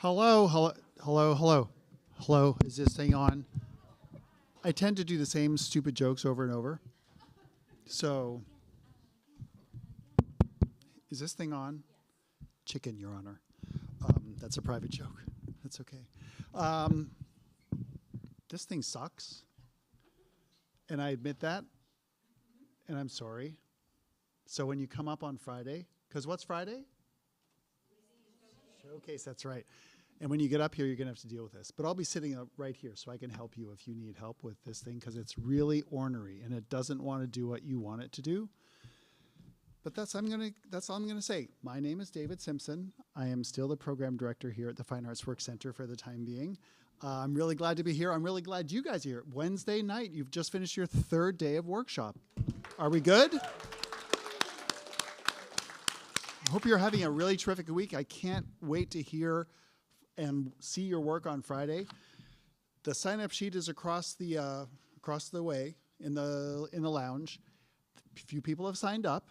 Hello, hello, hello, hello, hello. Is this thing on? I tend to do the same stupid jokes over and over. So, is this thing on? Chicken, Your Honor. That's a private joke. That's okay. This thing sucks. And I admit that. And I'm sorry. So when you come up on Friday, because what's Friday? Showcase, that's right. And when you get up here, you're going to have to deal with this. But I'll be sitting up right here so I can help you if you need help with this thing, because it's really ornery and it doesn't want to do what you want it to do. But that's all I'm going to say. My name is David Simpson. I am still the program director here at the Fine Arts Work Center for the time being. I'm really glad to be here. I'm really glad you guys are here. Wednesday night, you've just finished your third day of workshop. Are we good? I hope you're having a really terrific week. I can't wait to hear and see your work on Friday. The sign-up sheet is across the way in the lounge. A few people have signed up,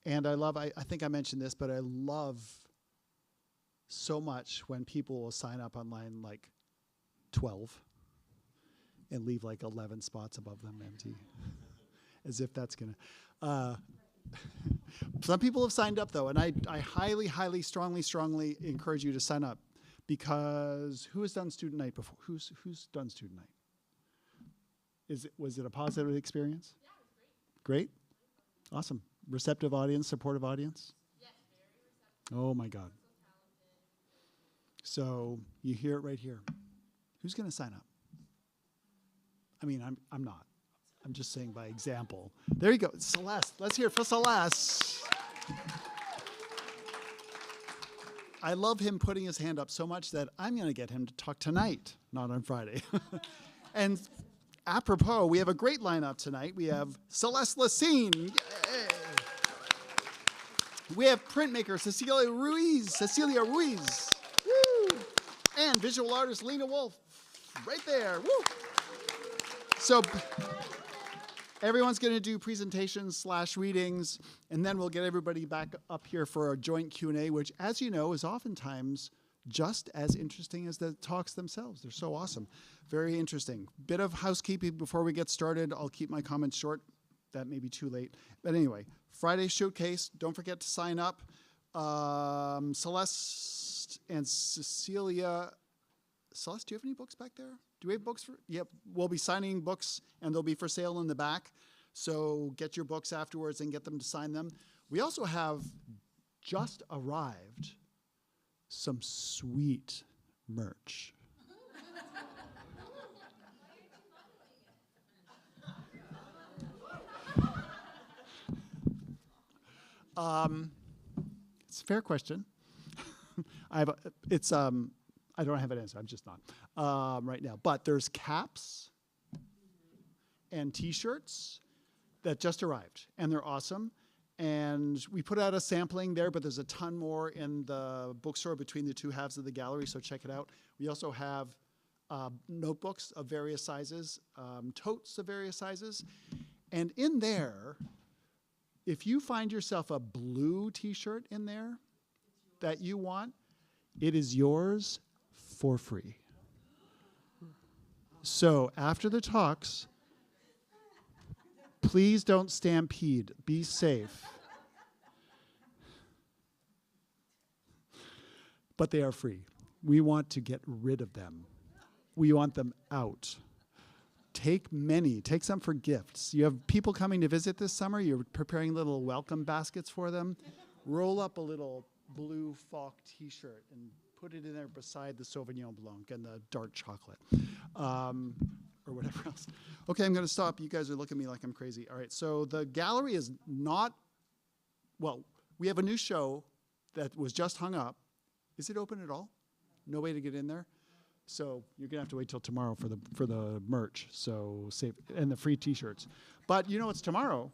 and I think I mentioned this, but I love so much when people will sign up on line like 12 and leave like 11 spots above them empty, as if that's gonna. Some people have signed up though, and I highly, highly, strongly encourage you to sign up, because who has done student night before? Who's done student night? Was it a positive experience? Yeah, it was great. Great? Awesome. Receptive audience, supportive audience? Yes, very receptive. Oh my God. So you hear it right here. Who's going to sign up? I mean, I'm not. I'm just saying by example. There you go. Celeste. Let's hear it for Celeste. I love him putting his hand up so much that I'm going to get him to talk tonight, not on Friday. And apropos, we have a great lineup tonight. We have Celeste Lecesne. Yay. We have printmaker Cecilia Ruiz. Woo. And visual artist Lena Wolff, right there. Woo. So everyone's going to do presentations / readings, and then we'll get everybody back up here for a joint Q&A, which, as you know, is oftentimes just as interesting as the talks themselves. They're so awesome. Very interesting. Bit of housekeeping before we get started. I'll keep my comments short. That may be too late. But anyway, Friday showcase. Don't forget to sign up. Celeste and Cecilia. Celeste, do you have any books back there? Do we have books? Yep, we'll be signing books, and they'll be for sale in the back. So get your books afterwards and get them to sign them. We also have just arrived some sweet merch. It's a fair question. I don't have an answer. I'm just not right now. But there's caps and T-shirts that just arrived, and they're awesome. And we put out a sampling there, but there's a ton more in the bookstore between the two halves of the gallery, so check it out. We also have notebooks of various sizes, totes of various sizes. And in there, if you find yourself a blue T-shirt in there that you want, it is yours for free. So after the talks, please don't stampede. Be safe. But they are free. We want to get rid of them. We want them out. Take many. Take some for gifts. You have people coming to visit this summer. You're preparing little welcome baskets for them. Roll up a little blue Falk T-shirt and put it in there beside the Sauvignon Blanc and the dark chocolate, or whatever else. Okay, I'm going to stop. You guys are looking at me like I'm crazy. All right, so the gallery is not, well, we have a new show that was just hung up. Is it open at all? No way to get in there? So you're going to have to wait till tomorrow for the merch, so save, and the free T-shirts. But you know what's tomorrow?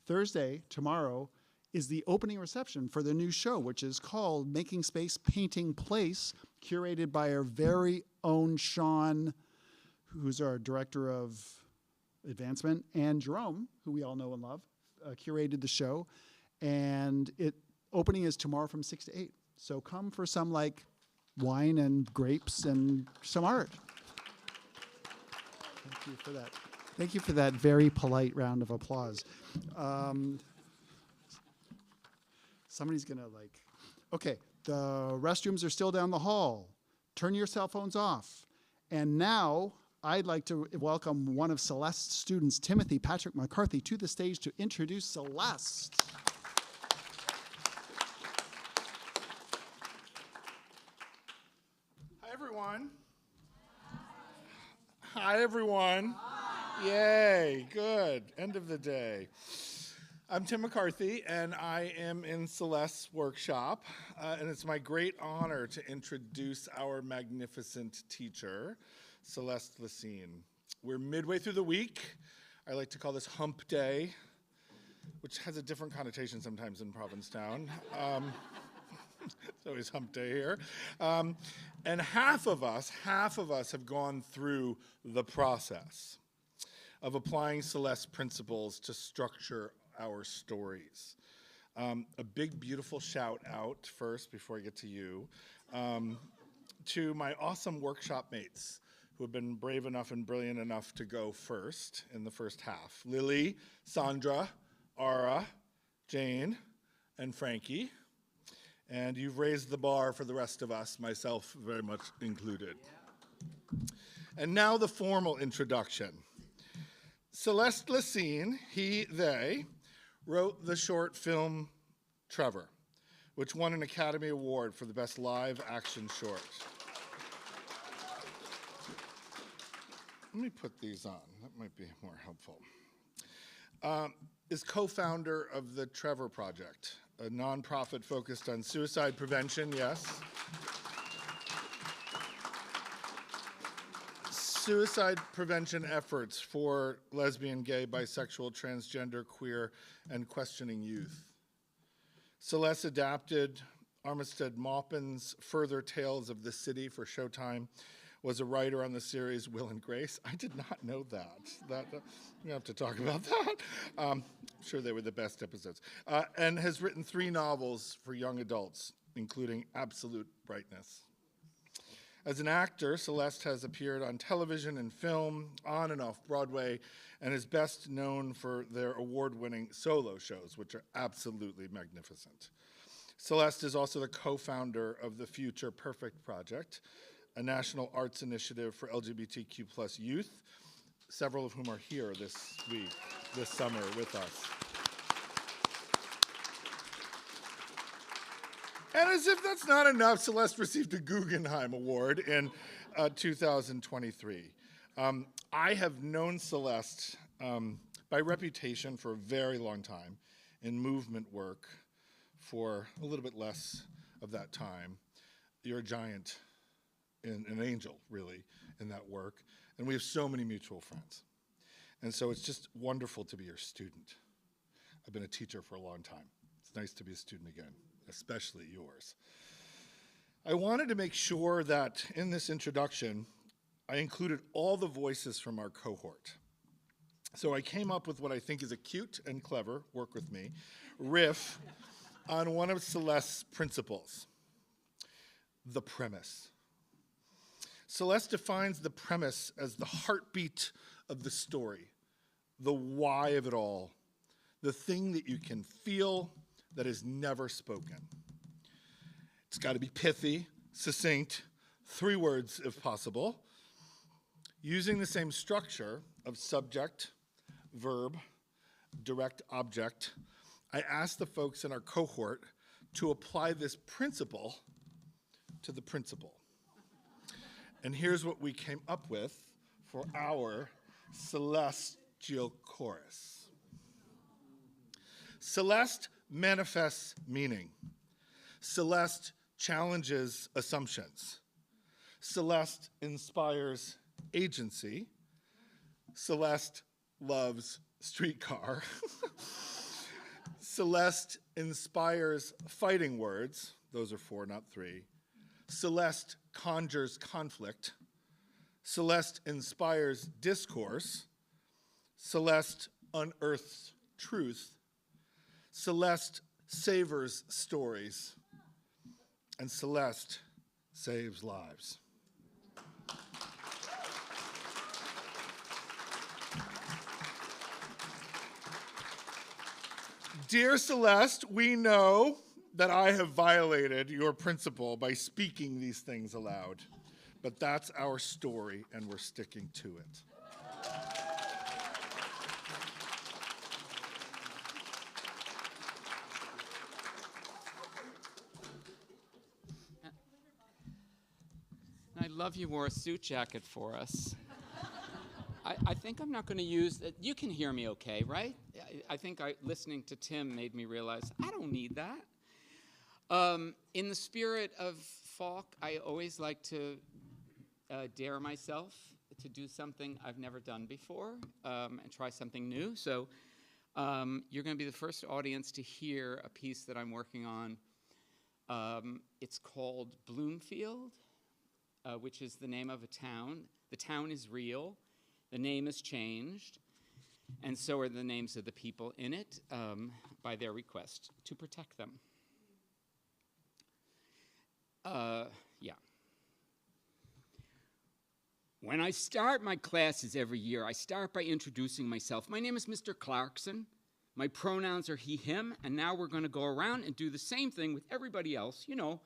Thursday, tomorrow, is the opening reception for the new show, which is called Making Space, Painting Place, curated by our very own Sean, who's our director of advancement, and Jerome, who we all know and love, curated the show. And opening is tomorrow from 6 to 8. So come for some like wine and grapes and some art. Thank you for that. Thank you for that very polite round of applause. Somebody's gonna okay, the restrooms are still down the hall. Turn your cell phones off. And now I'd like to welcome one of Celeste's students, Timothy Patrick McCarthy, to the stage to introduce Celeste. Hi, everyone. Hi, everyone. Yay, good. End of the day. I'm Tim McCarthy, and I am in Celeste's workshop, and it's my great honor to introduce our magnificent teacher, Celeste Lecesne. We're midway through the week. I like to call this Hump Day, which has a different connotation sometimes in Provincetown. It's always Hump Day here. And half of us have gone through the process of applying Celeste's principles to structure our stories. A big, beautiful shout out first, before I get to you, to my awesome workshop mates who have been brave enough and brilliant enough to go first in the first half. Lily, Sandra, Ara, Jane, and Frankie. And you've raised the bar for the rest of us, myself very much included. And now the formal introduction. Celeste Lecesne, he, they, wrote the short film Trevor, which won an Academy Award for the best live action short. Let me put these on, that might be more helpful. Is co-founder of the Trevor Project, a nonprofit focused on suicide prevention, yes. Suicide prevention efforts for lesbian, gay, bisexual, transgender, queer, and questioning youth. Celeste adapted Armistead Maupin's Further Tales of the City for Showtime, was a writer on the series Will and Grace. I did not know that. We have to talk about that. I'm sure they were the best episodes. And has written 3 novels for young adults, including Absolute Brightness. As an actor, Celeste has appeared on television and film, on and off Broadway, and is best known for their award-winning solo shows, which are absolutely magnificent. Celeste is also the co-founder of the Future Perfect Project, a national arts initiative for LGBTQ plus youth, several of whom are here this week, this summer with us. And as if that's not enough, Celeste received a Guggenheim Award in 2023. I have known Celeste by reputation for a very long time in movement work for a little bit less of that time. You're a giant, an angel, really, in that work. And we have so many mutual friends. And so it's just wonderful to be your student. I've been a teacher for a long time. It's nice to be a student again, especially yours. I wanted to make sure that in this introduction, I included all the voices from our cohort. So I came up with what I think is a cute and clever, work with me, riff on one of Celeste's principles, the premise. Celeste defines the premise as the heartbeat of the story, the why of it all, the thing that you can feel that is never spoken. It's got to be pithy, succinct, 3 words if possible, using the same structure of subject, verb, direct object. I asked the folks in our cohort to apply this principle to the principle. And here's what we came up with for our celestial chorus. Celeste manifests meaning. Celeste challenges assumptions. Celeste inspires agency. Celeste loves streetcar. Celeste inspires fighting words. Those are 4, not 3. Celeste conjures conflict. Celeste inspires discourse. Celeste unearths truth. Celeste savors stories. And Celeste saves lives. Dear Celeste, we know that I have violated your principle by speaking these things aloud, but that's our story and we're sticking to it. I love you wore a suit jacket for us. I think I'm not going to use it. You can hear me okay, right? I think listening to Tim made me realize I don't need that. In the spirit of Falk, I always like to dare myself to do something I've never done before and try something new. So you're going to be the first audience to hear a piece that I'm working on. It's called Bloomfield, which is the name of a town. The town is real. The name has changed, and so are the names of the people in it by their request to protect them. Yeah. When I start my classes every year, I start by introducing myself. My name is Mr. Clarkson. My pronouns are he, him, and now we're going to go around and do the same thing with everybody else, you know,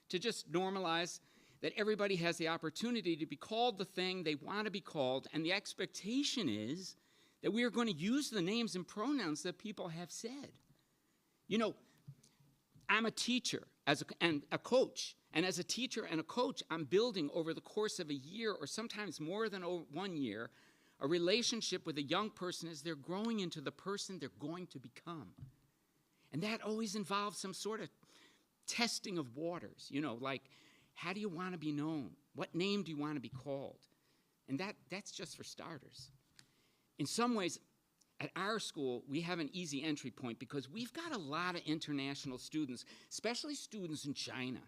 to just normalize that everybody has the opportunity to be called the thing they want to be called, and the expectation is that we are going to use the names and pronouns that people have said. You know, I'm a teacher and a coach, and as a teacher and a coach, I'm building over the course of a year, or sometimes more than 1 year, a relationship with a young person as they're growing into the person they're going to become. And that always involves some sort of testing of waters, you know, like, how do you want to be known? What name do you want to be called? And that's just for starters. In some ways, at our school, we have an easy entry point because we've got a lot of international students, especially students in China.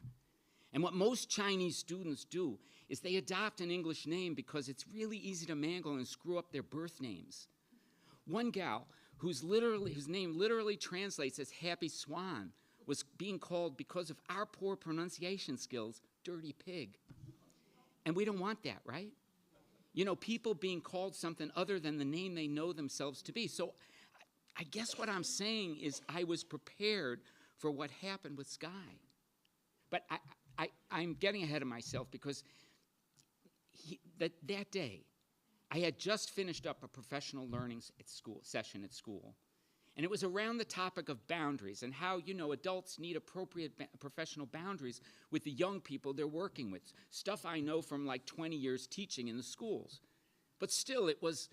And what most Chinese students do is they adopt an English name because it's really easy to mangle and screw up their birth names. One gal whose name literally translates as Happy Swan was being called, because of our poor pronunciation skills, Dirty Pig. And we don't want that, right? You know, people being called something other than the name they know themselves to be. So I guess what I'm saying is I was prepared for what happened with Sky. But I'm getting ahead of myself because that day, I had just finished up a professional learning session at school. And it was around the topic of boundaries and how, you know, adults need appropriate professional boundaries with the young people they're working with. Stuff I know from like 20 years teaching in the schools. But still, it was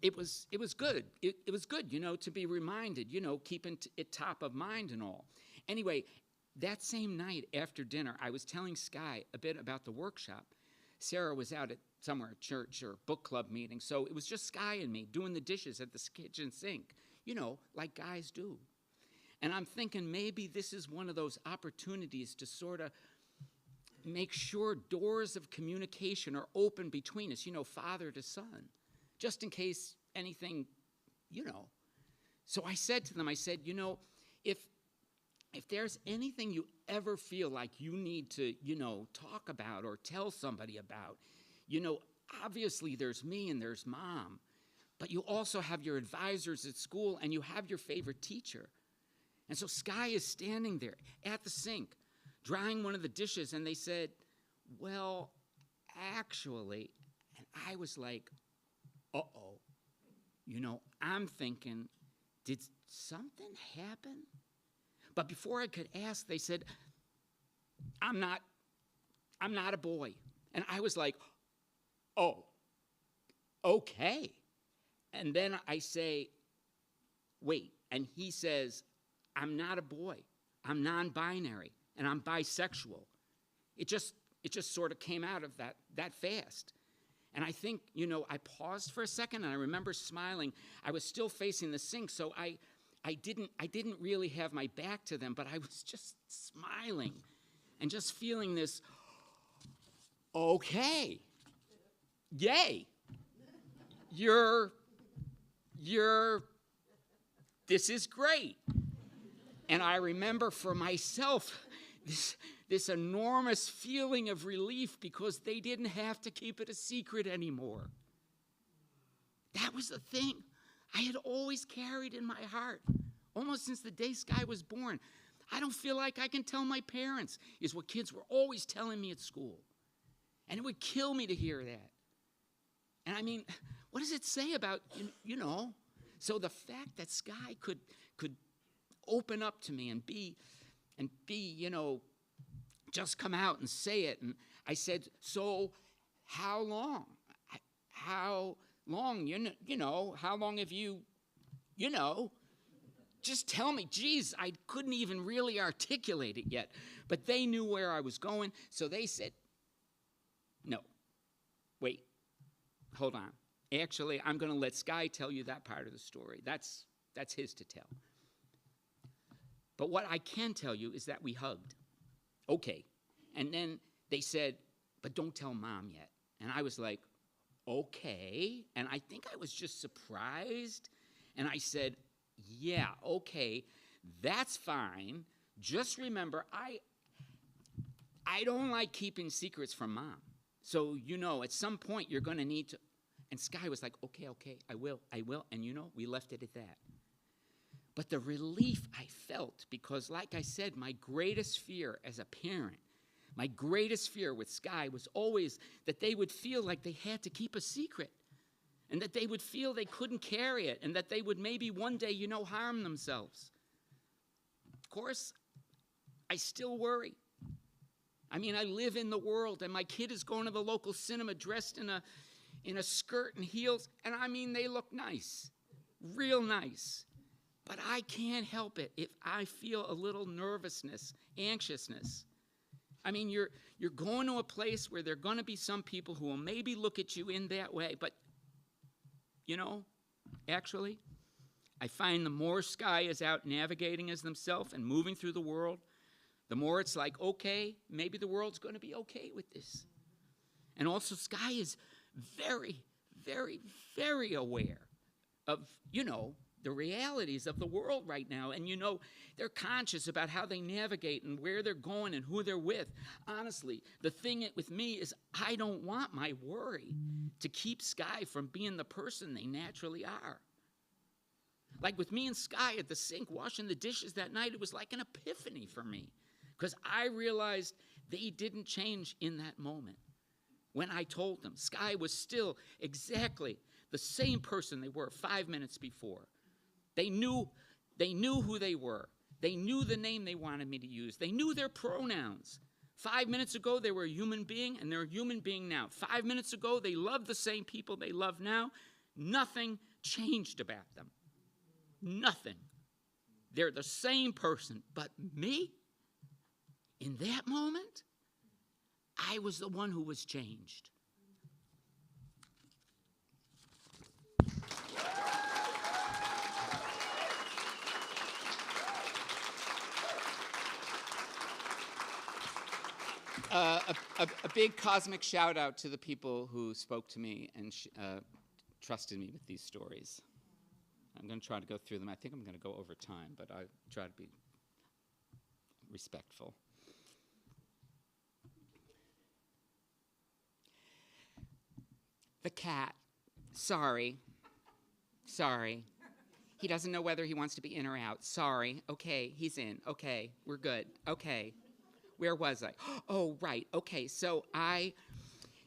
good. It was good, you know, to be reminded, you know, keeping it top of mind and all. Anyway, that same night after dinner, I was telling Sky a bit about the workshop. Sarah was out at somewhere, church or book club meeting, so it was just Sky and me doing the dishes at the kitchen sink. You know, like guys do. And I'm thinking maybe this is one of those opportunities to sort of make sure doors of communication are open between us, you know, father to son, just in case anything, you know. So I said to them, you know, if there's anything you ever feel like you need to, you know, talk about or tell somebody about, you know, obviously there's me and there's Mom. But you also have your advisors at school, and you have your favorite teacher. And so Sky is standing there at the sink, drying one of the dishes, and they said, well, actually, and I was like, uh-oh. You know, I'm thinking, did something happen? But before I could ask, they said, I'm not a boy. And I was like, oh, okay. And then I say, wait, and he says, I'm not a boy, I'm non-binary, and I'm bisexual. It just sort of came out of that fast. And I think, you know, I paused for a second, and I remember smiling. I was still facing the sink, so I didn't really have my back to them, but I was just smiling and just feeling this, okay, yay, this is great. And I remember for myself this enormous feeling of relief because they didn't have to keep it a secret anymore. That was the thing I had always carried in my heart, almost since the day Sky was born. I don't feel like I can tell my parents, is what kids were always telling me at school. And it would kill me to hear that. And I mean, what does it say about, you know? So the fact that Sky could open up to me and be, you know, just come out and say it. And I said, so how long? How long, you know, how long have you know? Just tell me. Geez, I couldn't even really articulate it yet. But they knew where I was going, so they said, no, wait, hold on. Actually, I'm going to let Sky tell you that part of the story. That's his to tell. But what I can tell you is that we hugged. Okay. And then they said, but don't tell Mom yet. And I was like, okay. And I think I was just surprised. And I said, yeah, okay, that's fine. Just remember, I don't like keeping secrets from Mom. So, you know, at some point you're going to need to. And Sky was like, okay, I will. And, you know, we left it at that. But the relief I felt, because like I said, my greatest fear as a parent, my greatest fear with Sky was always that they would feel like they had to keep a secret and that they would feel they couldn't carry it and that they would maybe one day, you know, harm themselves. Of course, I still worry. I mean, I live in the world and my kid is going to the local cinema dressed in a skirt and heels, and I mean, they look nice, real nice. But I can't help it if I feel a little nervousness, anxiousness. I mean, you're going to a place where there are going to be some people who will maybe look at you in that way. But, you know, actually, I find the more Sky is out navigating as themselves and moving through the world, the more it's like, okay, maybe the world's going to be okay with this. And also, Sky is very, very, very aware of, you know, the realities of the world right now. And, you know, they're conscious about how they navigate and where they're going and who they're with. Honestly, the thing with me is I don't want my worry to keep Sky from being the person they naturally are. Like with me and Sky at the sink washing the dishes that night, it was like an epiphany for me because I realized they didn't change in that moment. When I told them, Sky was still exactly the same person they were 5 minutes before. They knew who they were. They knew the name they wanted me to use. They knew their pronouns. 5 minutes ago, they were a human being, and they're a human being now. 5 minutes ago, they loved the same people they love now. Nothing changed about them. Nothing. They're the same person. But me, in that moment, I was the one who was changed. A big cosmic shout out to the people who spoke to me and trusted me with these stories. I'm going to try to go through them. I think I'm going to go over time, but I try to be respectful. The cat. Sorry. He doesn't know whether he wants to be in or out. Sorry. Okay, he's in. Okay, we're good. Okay. Where was I? Oh, right. Okay, so I'm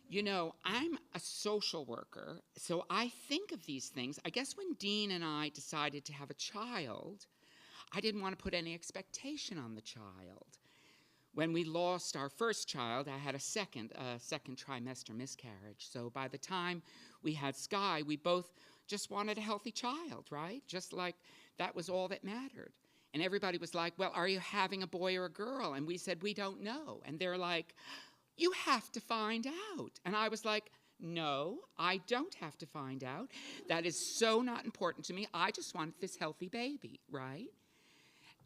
a social worker, so I think of these things. I guess when Dean and I decided to have a child, I didn't want to put any expectation on the child. When we lost our first child, I had a second trimester miscarriage. So by the time we had Sky, we both just wanted a healthy child, right? Just like that was all that mattered. And everybody was like, well, are you having a boy or a girl? And we said, we don't know. And they're like, you have to find out. And I was like, no, I don't have to find out. That is so not important to me. I just want this healthy baby, right?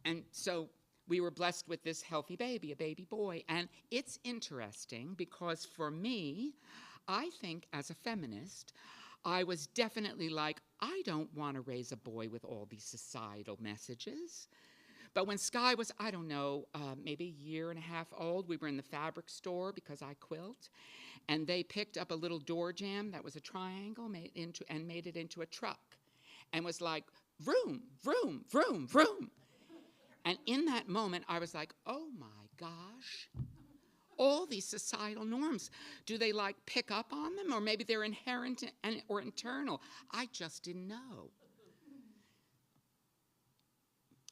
And so we were blessed with this healthy baby, a baby boy. And it's interesting because for me, I think as a feminist, I was definitely like, I don't want to raise a boy with all these societal messages. But when Sky was, I don't know, maybe a year and a half old, we were in the fabric store because I quilt, and they picked up a little door jamb that was a triangle made it into a truck, and was like, vroom, vroom, vroom, vroom. And in that moment, I was like, oh my gosh, all these societal norms, do they like pick up on them? Or maybe they're inherent or internal. I just didn't know.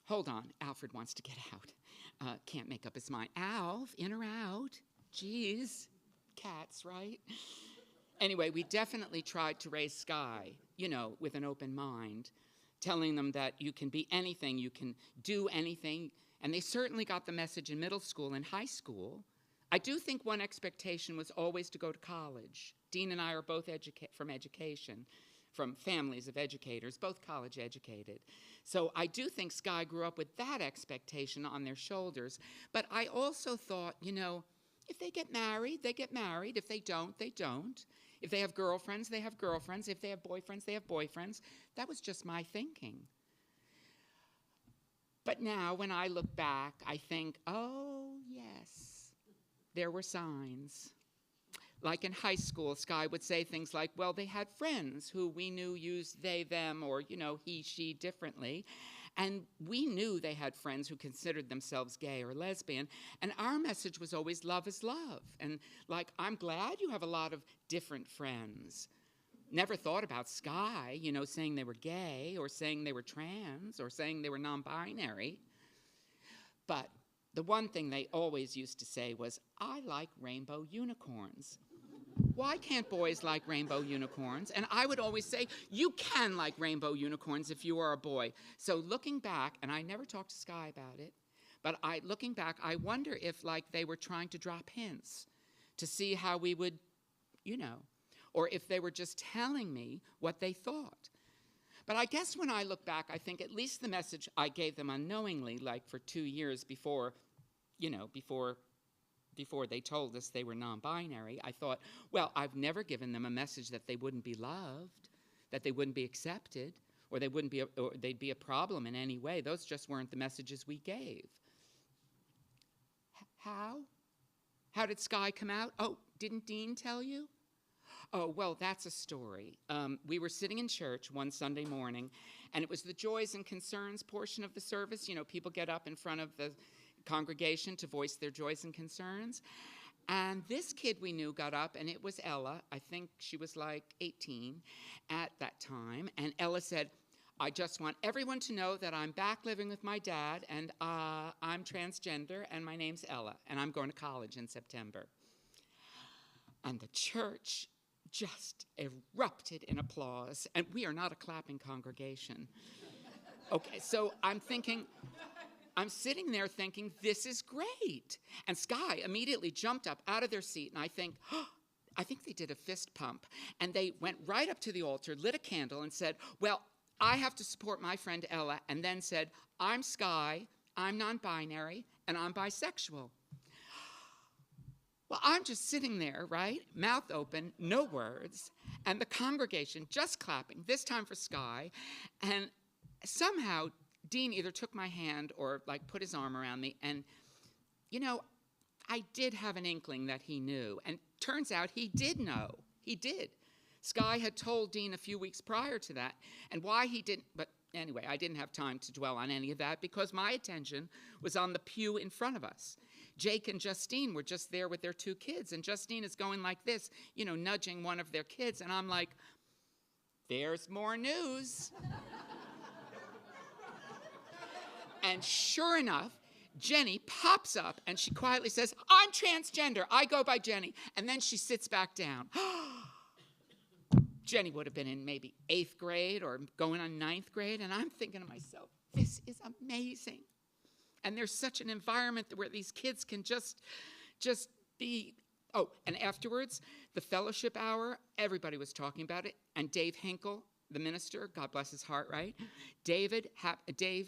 Hold on, Alfred wants to get out. Can't make up his mind. Alf, in or out? Geez, cats, right? Anyway, we definitely tried to raise Sky, you know, with an open mind, telling them that you can be anything, you can do anything, and they certainly got the message in middle school and high school. I do think one expectation was always to go to college. Dean and I are both from education, from families of educators, both college educated. So I do think Sky grew up with that expectation on their shoulders. But I also thought, you know, if they get married, they get married. If they don't, they don't. If they have girlfriends, they have girlfriends. If they have boyfriends, they have boyfriends. That was just my thinking. But now, when I look back, I think, oh, yes, there were signs. Like in high school, Sky would say things like, well, they had friends who we knew used they, them, or, you know, he, she differently. And we knew they had friends who considered themselves gay or lesbian. And our message was always love is love. And like, I'm glad you have a lot of different friends. Never thought about Sky, you know, saying they were gay or saying they were trans or saying they were non-binary. But the one thing they always used to say was, I like rainbow unicorns. Why can't boys like rainbow unicorns? And I would always say, you can like rainbow unicorns if you are a boy. So looking back, and I never talked to Sky about it, but looking back, I wonder if like they were trying to drop hints to see how we would, you know, or if they were just telling me what they thought. But I guess when I look back, I think at least the message I gave them unknowingly, like for 2 years before, you know, before they told us they were non-binary, I thought, well, I've never given them a message that they wouldn't be loved, that they wouldn't be accepted, or or they'd be a problem in any way. Those just weren't the messages we gave. How? How did Sky come out? Oh, didn't Dean tell you? Oh, well, that's a story. We were sitting in church one Sunday morning, and it was the joys and concerns portion of the service. You know, people get up in front of the congregation to voice their joys and concerns. And this kid we knew got up, and it was Ella. I think she was like 18 at that time. And Ella said, I just want everyone to know that I'm back living with my dad, and I'm transgender, and my name's Ella, and I'm going to college in September. And the church just erupted in applause. And we are not a clapping congregation. Okay, so I'm sitting there thinking, this is great. And Sky immediately jumped up out of their seat, and I think they did a fist pump. And they went right up to the altar, lit a candle, and said, well, I have to support my friend Ella, and then said, I'm Sky, I'm non-binary, and I'm bisexual. Well, I'm just sitting there, right, mouth open, no words, and the congregation just clapping, this time for Sky, and somehow Dean either took my hand or like put his arm around me, and, you know, I did have an inkling that he knew, and turns out he did know. He did. Sky had told Dean a few weeks prior to that, and why he didn't, but anyway, I didn't have time to dwell on any of that because my attention was on the pew in front of us. Jake and Justine were just there with their 2 kids, and Justine is going like this, you know, nudging one of their kids, and I'm like, there's more news. And sure enough, Jenny pops up, and she quietly says, I'm transgender, I go by Jenny, and then she sits back down. Jenny would have been in maybe 8th grade or going on 9th grade, and I'm thinking to myself, this is amazing. And there's such an environment where these kids can just be, oh, and afterwards, the fellowship hour, everybody was talking about it, and Dave Hinkle, the minister, God bless his heart, right? Dave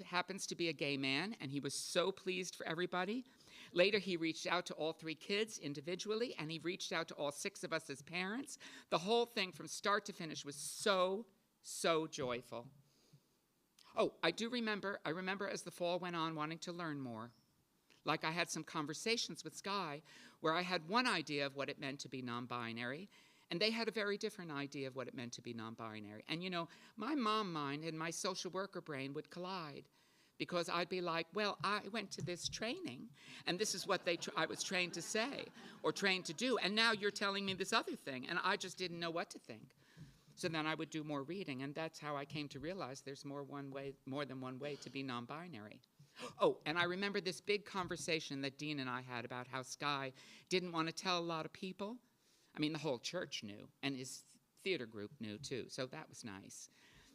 happens to be a gay man, and he was so pleased for everybody. Later, he reached out to all 3 kids individually, and he reached out to all 6 of us as parents. The whole thing from start to finish was so, so joyful. Oh, I remember as the fall went on wanting to learn more. Like I had some conversations with Sky where I had one idea of what it meant to be non-binary, and they had a very different idea of what it meant to be non-binary. And my mom mind and my social worker brain would collide, because I'd be like, well, I went to this training, and this is what I was trained to say or trained to do, and now you're telling me this other thing, and I just didn't know what to think. So then I would do more reading, and that's how I came to realize there's more than one way to be non-binary. Oh, and I remember this big conversation that Dean and I had about how Sky didn't want to tell a lot of people. I mean, the whole church knew, and his theater group knew too, so that was nice.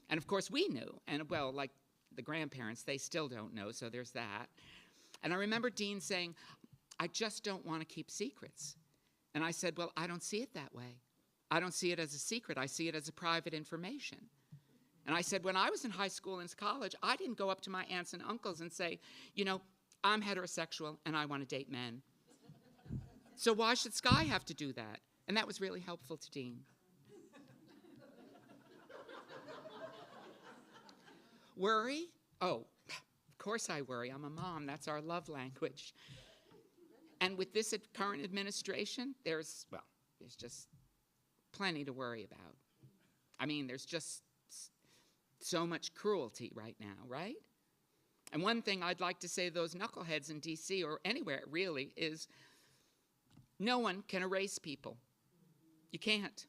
And of course we knew, and well, like the grandparents, they still don't know, so there's that. And I remember Dean saying, I just don't want to keep secrets. And I said, well, I don't see it that way. I don't see it as a secret. I see it as a private information. And I said, when I was in high school and college, I didn't go up to my aunts and uncles and say, I'm heterosexual and I want to date men. So why should Sky have to do that? And that was really helpful to Dean. Worry? Oh, of course I worry. I'm a mom. That's our love language. And with this current administration, there's just plenty to worry about. I mean, there's just so much cruelty right now, right? And one thing I'd like to say to those knuckleheads in D.C. or anywhere, really, is no one can erase people. You can't.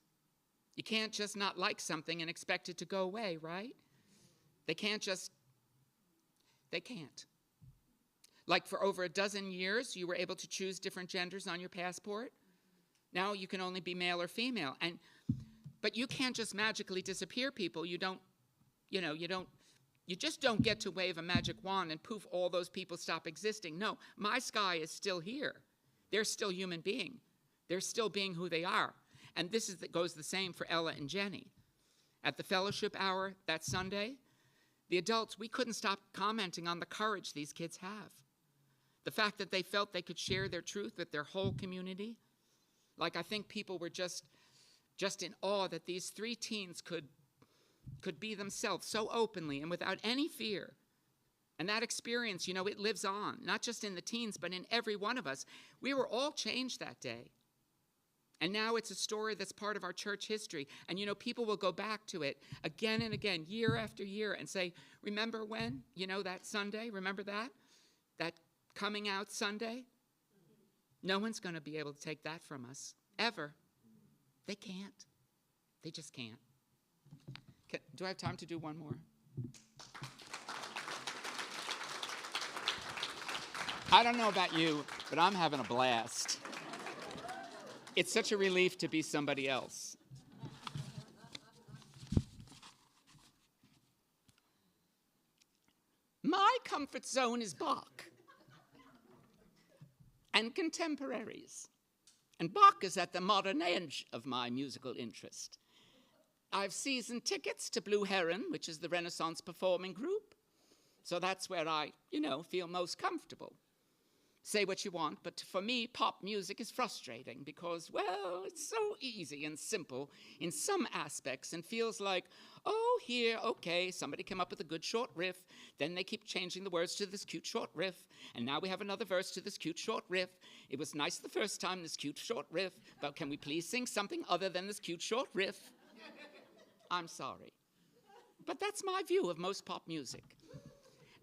You can't just not like something and expect it to go away, right? They can't. Like for over a dozen years, you were able to choose different genders on your passport. Now you can only be male or female. But you can't just magically disappear people. You just don't get to wave a magic wand and poof, all those people stop existing. No, my Sky is still here. They're still human being. They're still being who they are. And goes the same for Ella and Jenny. At the fellowship hour that Sunday, the adults, we couldn't stop commenting on the courage these kids have. The fact that they felt they could share their truth with their whole community. Like, I think people were just in awe that these three teens could be themselves so openly and without any fear. And that experience, it lives on, not just in the teens, but in every one of us. We were all changed that day. And now it's a story that's part of our church history. And, people will go back to it again and again, year after year, and say, remember when, that Sunday? Remember that? That coming out Sunday? No one's going to be able to take that from us, ever. They can't. They just can't. Do I have time to do one more? I don't know about you, but I'm having a blast. It's such a relief to be somebody else. My comfort zone is Bach and contemporaries. And Bach is at the modern edge of my musical interest. I've season tickets to Blue Heron, which is the Renaissance performing group. So that's where I, feel most comfortable. Say what you want, but for me, pop music is frustrating because, well, it's so easy and simple in some aspects and feels like, oh, here, okay, somebody came up with a good short riff, then they keep changing the words to this cute short riff, and now we have another verse to this cute short riff. It was nice the first time, this cute short riff, but can we please sing something other than this cute short riff? I'm sorry. But that's my view of most pop music.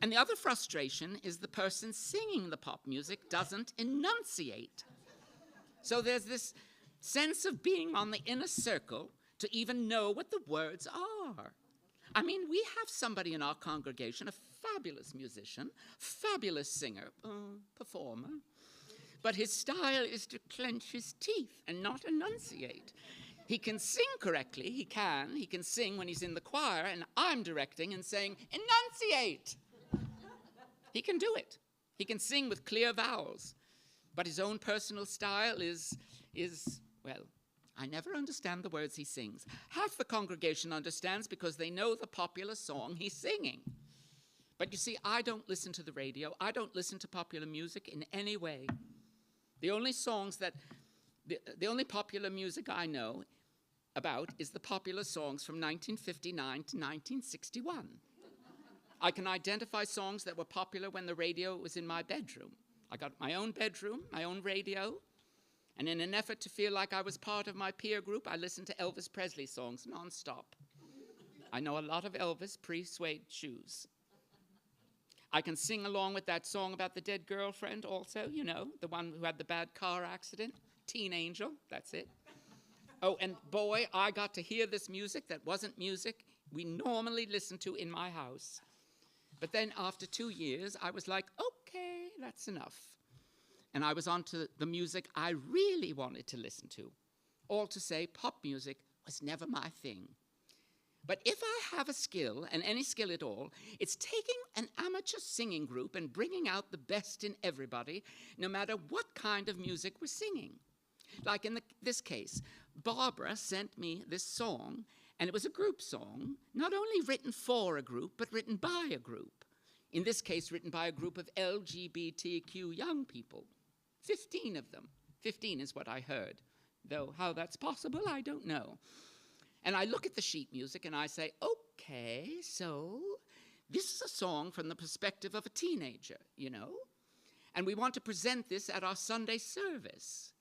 And the other frustration is the person singing the pop music doesn't enunciate. So there's this sense of being on the inner circle to even know what the words are. I mean, we have somebody in our congregation, a fabulous musician, fabulous singer, performer, but his style is to clench his teeth and not enunciate. He can sing correctly, he can sing when he's in the choir, and I'm directing and saying, enunciate! He can do it. He can sing with clear vowels. But his own personal style is, well, I never understand the words he sings. Half the congregation understands because they know the popular song he's singing. But you see, I don't listen to the radio. I don't listen to popular music in any way. The only popular music I know about is the popular songs from 1959 to 1961. I can identify songs that were popular when the radio was in my bedroom. I got my own bedroom, my own radio, and in an effort to feel like I was part of my peer group, I listened to Elvis Presley songs nonstop. I know a lot of Elvis pre-suede shoes. I can sing along with that song about the dead girlfriend also, you know, the one who had the bad car accident. Teen Angel, that's it. Oh, and boy, I got to hear this music that wasn't music we normally listen to in my house. But then after 2 years, I was like, okay, that's enough. And I was on to the music I really wanted to listen to. All to say, pop music was never my thing. But if I have a skill, and any skill at all, it's taking an amateur singing group and bringing out the best in everybody, no matter what kind of music we're singing. Like in this case, Barbara sent me this song, and it was a group song, not only written for a group, but written by a group. In this case, written by a group of LGBTQ young people. 15 of them. 15 is what I heard. Though how that's possible, I don't know. And I look at the sheet music and I say, okay, so this is a song from the perspective of a teenager, you know? And we want to present this at our Sunday service.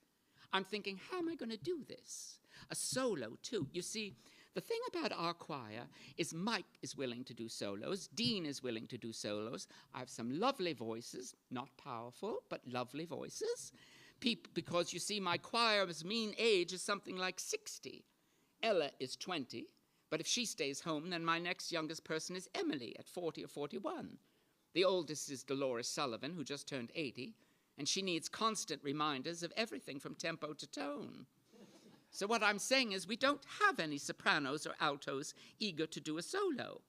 I'm thinking, how am I going to do this? A solo, too. You see, the thing about our choir is Mike is willing to do solos. Dean is willing to do solos. I have some lovely voices, not powerful, but lovely voices. Because, you see, my choir's mean age is something like 60. Ella is 20, but if she stays home, then my next youngest person is Emily at 40 or 41. The oldest is Dolores Sullivan, who just turned 80, and she needs constant reminders of everything from tempo to tone. So what I'm saying is we don't have any sopranos or altos eager to do a solo.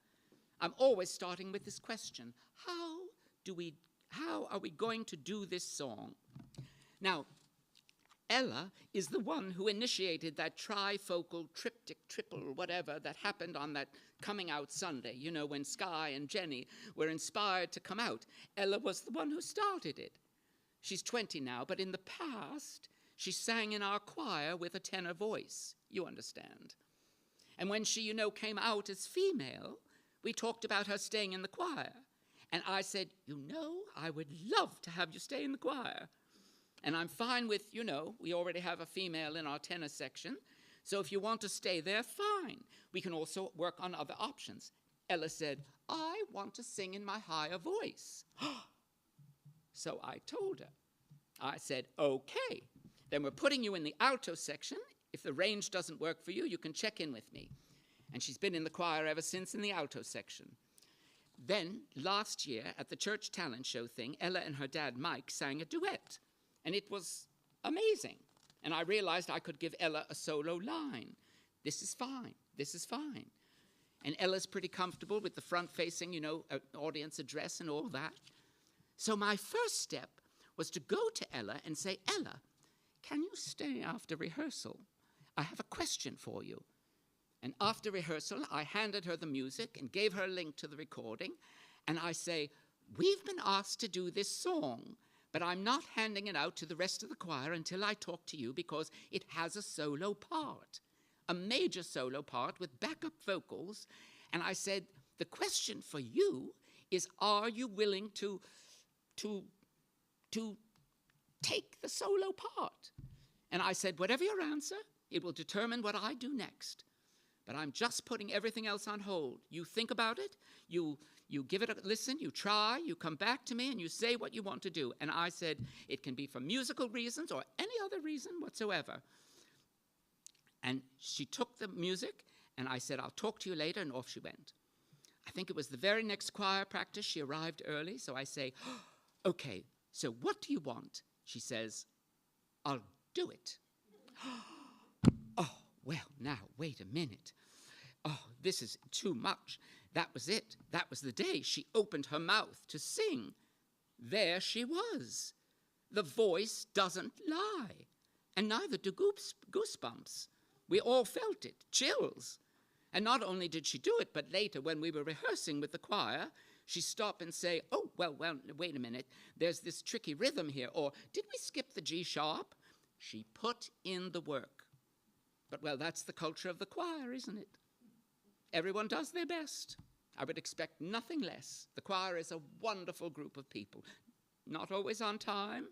I'm always starting with this question, how are we going to do this song? Now, Ella is the one who initiated that trifocal, triptych, triple, whatever, that happened on that coming out Sunday, you know, when Sky and Jenny were inspired to come out. Ella was the one who started it. She's 20 now, but in the past, she sang in our choir with a tenor voice, you understand. And when she, you know, came out as female, we talked about her staying in the choir. And I said, you know, I would love to have you stay in the choir. And I'm fine with, you know, we already have a female in our tenor section. So if you want to stay there, fine. We can also work on other options. Ella said, I want to sing in my higher voice. So I told her. I said, okay, then we're putting you in the alto section. If the range doesn't work for you, you can check in with me. And she's been in the choir ever since in the alto section. Then, last year, at the church talent show thing, Ella and her dad, Mike, sang a duet. And it was amazing. And I realized I could give Ella a solo line. This is fine. This is fine. And Ella's pretty comfortable with the front-facing, you know, audience address and all that. So my first step was to go to Ella and say, Ella, can you stay after rehearsal? I have a question for you. And after rehearsal, I handed her the music and gave her a link to the recording. And I say, we've been asked to do this song, but I'm not handing it out to the rest of the choir until I talk to you because it has a solo part, a major solo part with backup vocals. And I said, the question for you is, are you willing to take the solo part? And I said, whatever your answer, it will determine what I do next. But I'm just putting everything else on hold. You think about it, you give it a listen, you try, you come back to me, and you say what you want to do. And I said, it can be for musical reasons or any other reason whatsoever. And she took the music, and I said, I'll talk to you later, and off she went. I think it was the very next choir practice. She arrived early, so I say, okay, so what do you want? She says, I'll do it. Oh, well, now, wait a minute. Oh, this is too much. That was it. That was the day she opened her mouth to sing. There she was. The voice doesn't lie, and neither do goosebumps. We all felt it, chills. And not only did she do it, but later when we were rehearsing with the choir, she stopped and say, oh, well, wait a minute. There's this tricky rhythm here. Or did we skip the G sharp? She put in the work. But, well, that's the culture of the choir, isn't it? Everyone does their best. I would expect nothing less. The choir is a wonderful group of people, not always on time,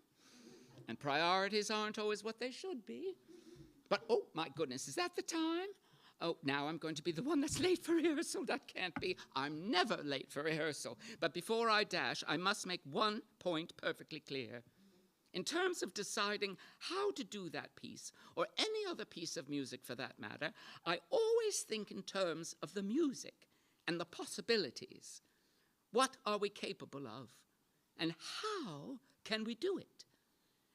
and priorities aren't always what they should be. But, oh, my goodness, is that the time? Oh, now I'm going to be the one that's late for rehearsal. That can't be. I'm never late for rehearsal. But before I dash, I must make one point perfectly clear. In terms of deciding how to do that piece, or any other piece of music for that matter, I always think in terms of the music and the possibilities. What are we capable of? And how can we do it?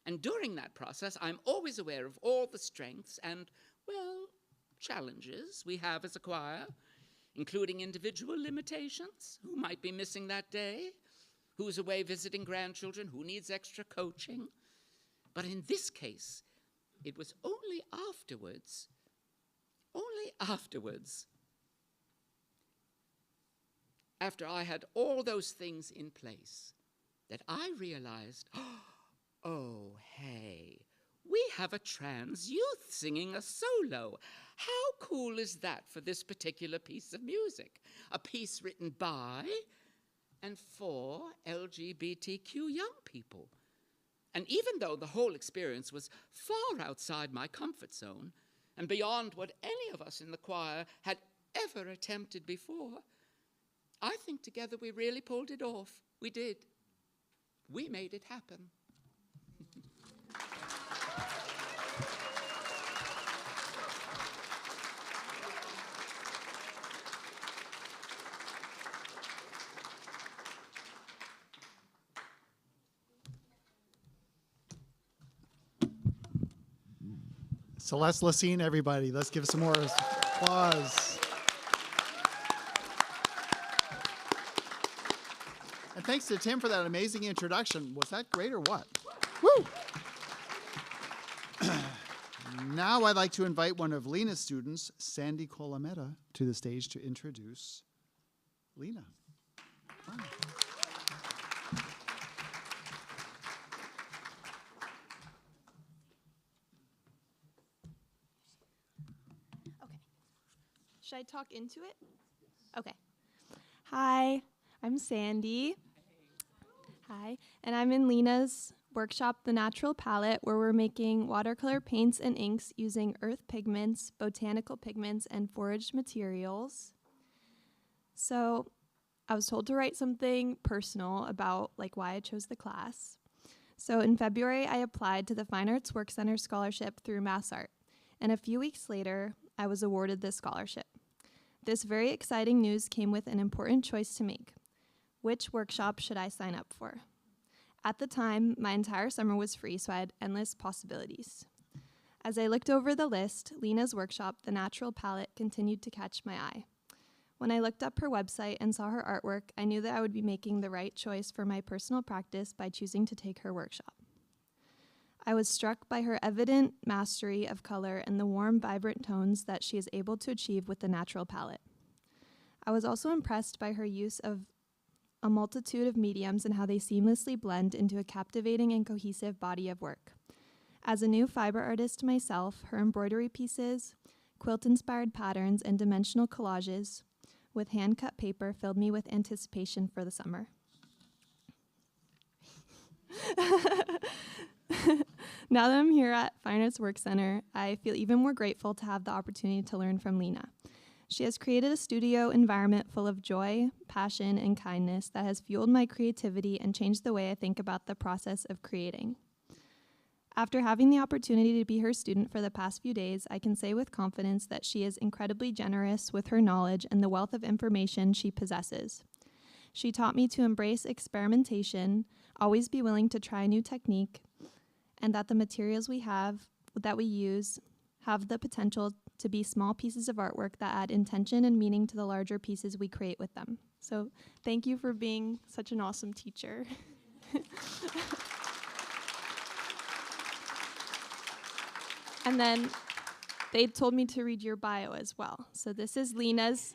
And during that process, I'm always aware of all the strengths and, well, challenges we have as a choir, including individual limitations. Who might be missing that day? Who's away visiting grandchildren? Who needs extra coaching? But in this case, it was only afterwards, after I had all those things in place, that I realized, oh, hey, we have a trans youth singing a solo. How cool is that for this particular piece of music? A piece written by and for LGBTQ young people. And even though the whole experience was far outside my comfort zone and beyond what any of us in the choir had ever attempted before, I think together we really pulled it off. We did. We made it happen. Celeste Lecesne, everybody. Let's give some more applause. And thanks to Tim for that amazing introduction. Was that great or what? Woo! Now I'd like to invite one of Lena's students, Sandy Colameta, to the stage to introduce Lena. Hi. Should I talk into it? Okay. Hi, I'm Sandy. Hi, and I'm in Lena's workshop, The Natural Palette, where we're making watercolor paints and inks using earth pigments, botanical pigments, and foraged materials. So I was told to write something personal about why I chose the class. So in February, I applied to the Fine Arts Work Center scholarship through MassArt, and a few weeks later, I was awarded this scholarship. This very exciting news came with an important choice to make. Which workshop should I sign up for? At the time, my entire summer was free, so I had endless possibilities. As I looked over the list, Lena's workshop, The Natural Palette, continued to catch my eye. When I looked up her website and saw her artwork, I knew that I would be making the right choice for my personal practice by choosing to take her workshop. I was struck by her evident mastery of color and the warm, vibrant tones that she is able to achieve with the natural palette. I was also impressed by her use of a multitude of mediums and how they seamlessly blend into a captivating and cohesive body of work. As a new fiber artist myself, her embroidery pieces, quilt-inspired patterns, and dimensional collages with hand-cut paper filled me with anticipation for the summer. Now that I'm here at Fine Arts Work Center, I feel even more grateful to have the opportunity to learn from Lena. She has created a studio environment full of joy, passion, and kindness that has fueled my creativity and changed the way I think about the process of creating. After having the opportunity to be her student for the past few days, I can say with confidence that she is incredibly generous with her knowledge and the wealth of information she possesses. She taught me to embrace experimentation, always be willing to try a new technique, and that the materials that we use have the potential to be small pieces of artwork that add intention and meaning to the larger pieces we create with them. So thank you for being such an awesome teacher. And then they told me to read your bio as well. So this is Lena's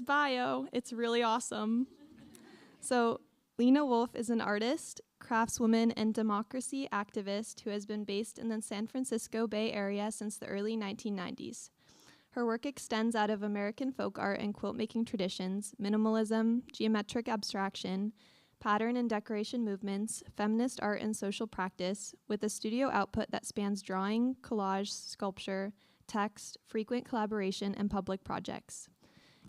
bio. It's really awesome. So Lena Wolff is an artist, craftswoman, and democracy activist who has been based in the San Francisco Bay Area since the early 1990s. Her work extends out of American folk art and quilt-making traditions, minimalism, geometric abstraction, pattern and decoration movements, feminist art and social practice, with a studio output that spans drawing, collage, sculpture, text, frequent collaboration, and public projects.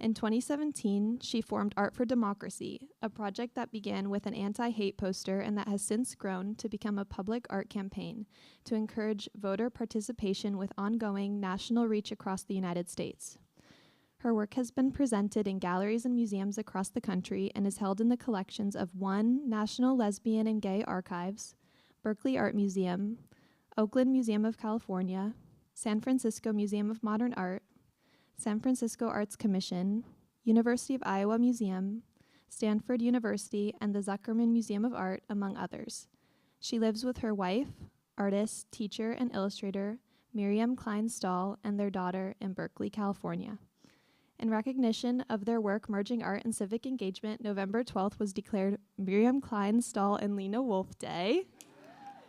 In 2017, she formed Art for Democracy, a project that began with an anti-hate poster and that has since grown to become a public art campaign to encourage voter participation with ongoing national reach across the United States. Her work has been presented in galleries and museums across the country and is held in the collections of 1. National Lesbian and Gay Archives, Berkeley Art Museum, Oakland Museum of California, San Francisco Museum of Modern Art, San Francisco Arts Commission, University of Iowa Museum, Stanford University, and the Zuckerman Museum of Art, among others. She lives with her wife, artist, teacher, and illustrator, Miriam Klein Stahl, and their daughter in Berkeley, California. In recognition of their work merging art and civic engagement, November 12th was declared Miriam Klein Stahl and Lena Wolff Day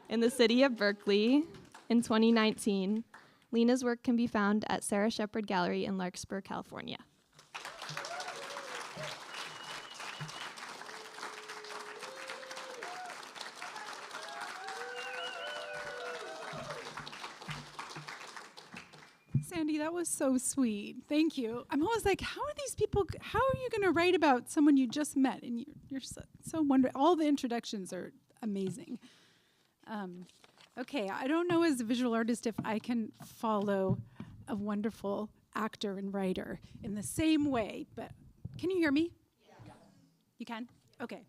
in the city of Berkeley in 2019. Lena's work can be found at Sarah Shepard Gallery in Larkspur, California. Sandy, that was so sweet. Thank you. I'm always like, how are you going to write about someone you just met? And you're so wonderful. All the introductions are amazing. Okay, I don't know as a visual artist if I can follow a wonderful actor and writer in the same way, but can you hear me? Yeah. You can? Okay.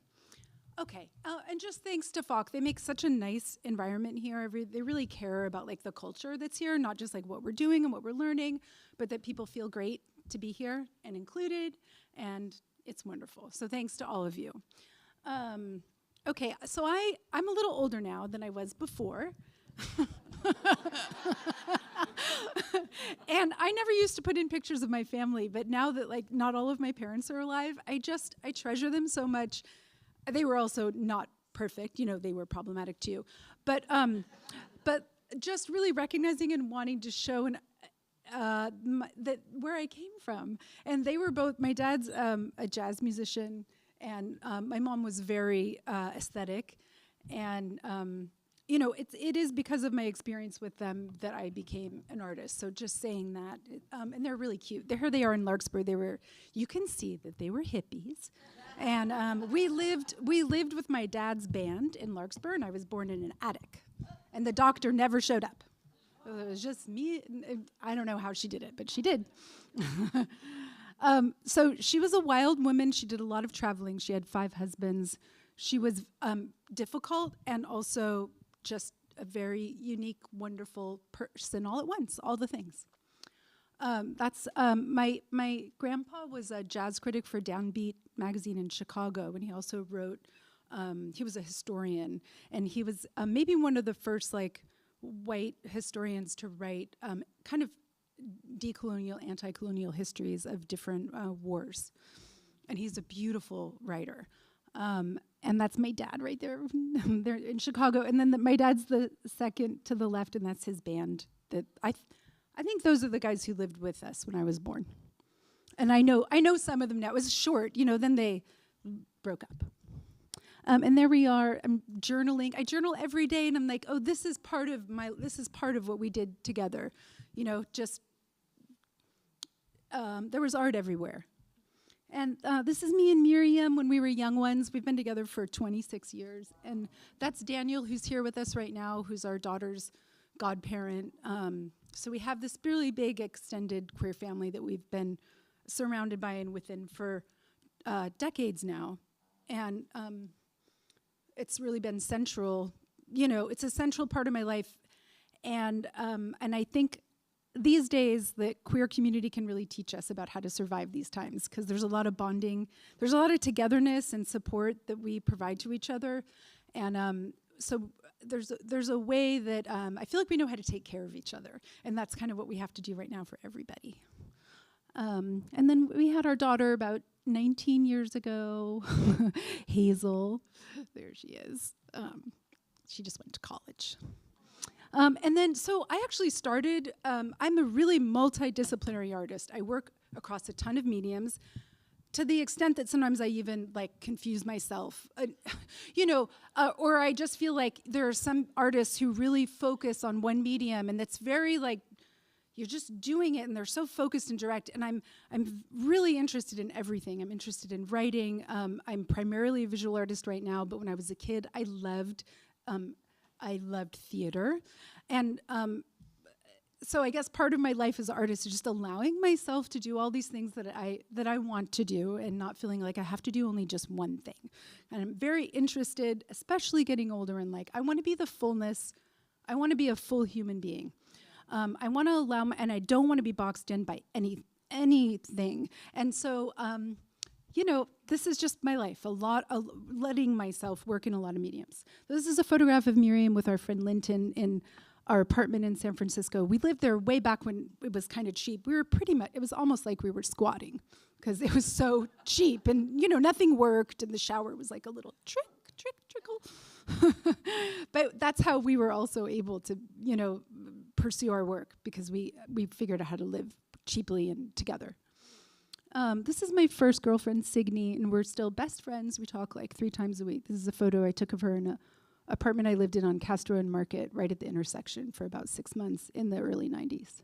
Okay, and just thanks to Falk, they make such a nice environment here. They really care about like the culture that's here, not just like what we're doing and what we're learning, but that people feel great to be here and included, and it's wonderful. So thanks to all of you. Okay, so I'm a little older now than I was before. And I never used to put in pictures of my family, but now that like not all of my parents are alive, I treasure them so much. They were also not perfect, they were problematic too. But just really recognizing and wanting to show that where I came from. And they were both, my dad's a jazz musician, and my mom was very aesthetic. And, it is because of my experience with them that I became an artist. So just saying that, and they're really cute. Here they are in Larkspur. You can see that they were hippies. And we lived with my dad's band in Larkspur, and I was born in an attic. And the doctor never showed up. It was just me. I don't know how she did it, but she did. So she was a wild woman. She did a lot of traveling. She had 5 husbands. She was difficult and also just a very unique, wonderful person all at once, all the things. My grandpa was a jazz critic for Downbeat magazine in Chicago, and he also wrote, he was a historian, and he was maybe one of the first white historians to write kind of decolonial, anti-colonial histories of different wars. And he's a beautiful writer. And that's my dad right there. They're in Chicago. And then my dad's the second to the left, and that's his band. That I think those are the guys who lived with us when I was born. And I know some of them now. It was short, then they broke up. And there we are. I'm journaling. I journal every day, and I'm like, oh, this is part of what we did together. There was art everywhere. And this is me and Miriam when we were young ones. We've been together for 26 years. And that's Daniel, who's here with us right now, who's our daughter's godparent. So we have this really big extended queer family that we've been surrounded by and within for decades now. And it's really been central. It's a central part of my life. And I think these days, the queer community can really teach us about how to survive these times, because there's a lot of bonding, there's a lot of togetherness and support that we provide to each other, and so there's a way that I feel like we know how to take care of each other, and that's kind of what we have to do right now for everybody. And then we had our daughter about 19 years ago, Hazel. There she is. She just went to college. And then, so I actually started, I'm a really multidisciplinary artist. I work across a ton of mediums, to the extent that sometimes I even like confuse myself, or I just feel like there are some artists who really focus on one medium, and that's very like, you're just doing it, and they're so focused and direct. And I'm really interested in everything. I'm interested in writing. I'm primarily a visual artist right now, but when I was a kid, I loved theater, and so I guess part of my life as an artist is just allowing myself to do all these things that I want to do, and not feeling like I have to do only just one thing. And I'm very interested, especially getting older, in like I want to be the fullness. I want to be a full human being. I want to allow and I don't want to be boxed in by anything. And so, this is just my life. Letting myself work in a lot of mediums. This is a photograph of Miriam with our friend Linton in our apartment in San Francisco. We lived there way back when it was kind of cheap. We were it was almost like we were squatting because it was so cheap, and nothing worked, and the shower was like a little trickle. But that's how we were also able to, pursue our work, because we figured out how to live cheaply and together. This is my first girlfriend, Signe, and we're still best friends. We talk like 3 times a week. This is a photo I took of her in an apartment I lived in on Castro and Market, right at the intersection, for about 6 months in the early 90s.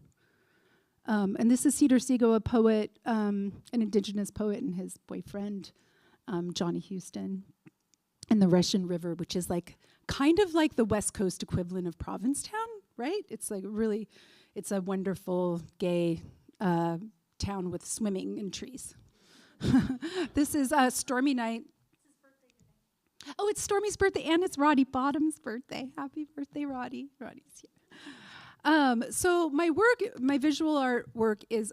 And this is Cedar Segal, a poet, an indigenous poet, and his boyfriend, Johnny Houston, and the Russian River, which is like kind of like the West Coast equivalent of Provincetown, right? It's like it's a wonderful gay town with swimming and trees. This is a stormy night. Oh, it's Stormy's birthday, and it's Roddy Bottom's birthday. Happy birthday, Roddy. Roddy's here. So my visual art work is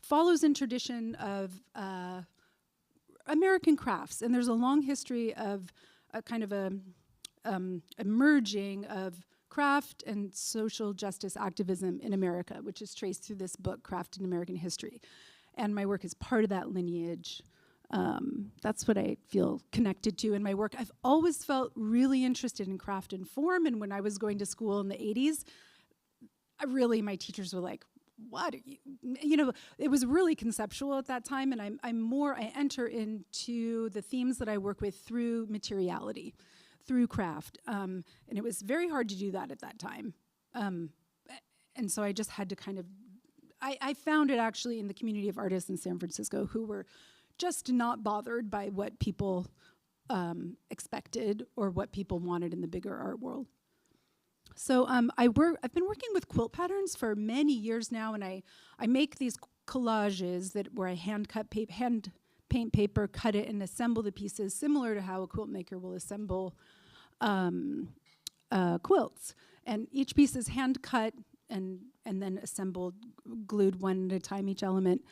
follows in tradition of American crafts, and there's a long history of a kind of a merging of craft and social justice activism in America, which is traced through this book, Craft in American History. And my work is part of that lineage. That's what I feel connected to in my work. I've always felt really interested in craft and form, and when I was going to school in the 80s, my teachers were like, what are you, it was really conceptual at that time, and I enter into the themes that I work with through materiality, through craft, and it was very hard to do that at that time. And so I just had to kind of, I found it actually in the community of artists in San Francisco who were just not bothered by what people expected or what people wanted in the bigger art world. So I've been working with quilt patterns for many years now, and I make these collages where I hand paint paper, cut it, and assemble the pieces similar to how a quilt maker will assemble quilts. And each piece is hand cut and then assembled, glued one at a time, each element.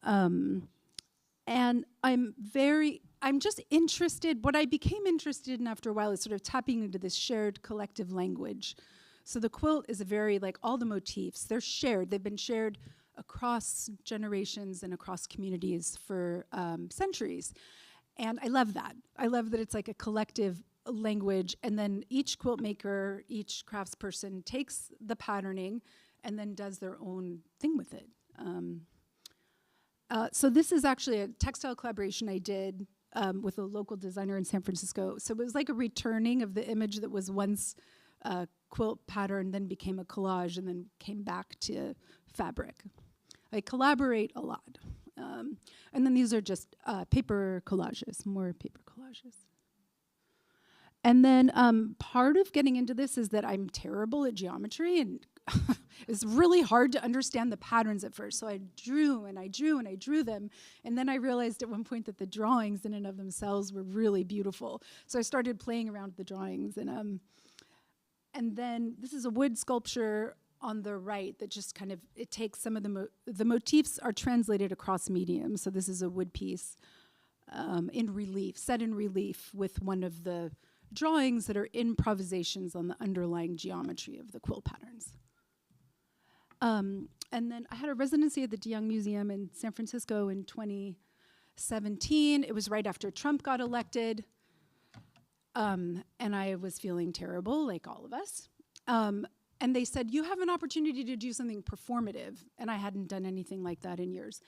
And I'm just interested, what I became interested in after a while is sort of tapping into this shared collective language. So the quilt is all the motifs, they're shared. They've been shared across generations and across communities for centuries. And I love that. I love that it's like a collective language, and then each quilt maker, each craftsperson takes the patterning and then does their own thing with it. So this is actually a textile collaboration I did with a local designer in San Francisco. So it was like a returning of the image that was once a quilt pattern, then became a collage, and then came back to fabric. I collaborate a lot. And then these are just paper collages, more paper collages. And then part of getting into this is that I'm terrible at geometry, and it's really hard to understand the patterns at first. So I drew and I drew and I drew them. And then I realized at one point that the drawings in and of themselves were really beautiful. So I started playing around with the drawings. And then this is a wood sculpture on the right that just kind of, it takes some of the motifs are translated across mediums. So this is a wood piece in relief, set in relief with one of the drawings that are improvisations on the underlying geometry of the quilt patterns. And then I had a residency at the de Young Museum in San Francisco in 2017. It was right after Trump got elected. And I was feeling terrible, like all of us. And they said, you have an opportunity to do something performative. And I hadn't done anything like that in years.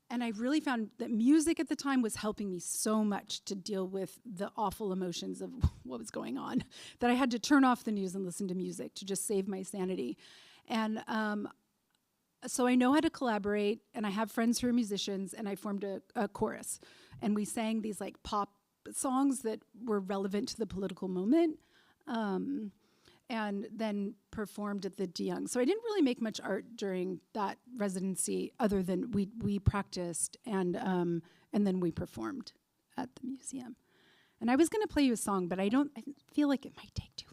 And I really found that music at the time was helping me so much to deal with the awful emotions of what was going on, that I had to turn off the news and listen to music to just save my sanity. And so I know how to collaborate, and I have friends who are musicians, and I formed a chorus. And we sang these like pop songs that were relevant to the political moment. And then performed at the DeYoung. So I didn't really make much art during that residency, other than we practiced and then we performed at the museum. And I was going to play you a song, but I feel like it might take too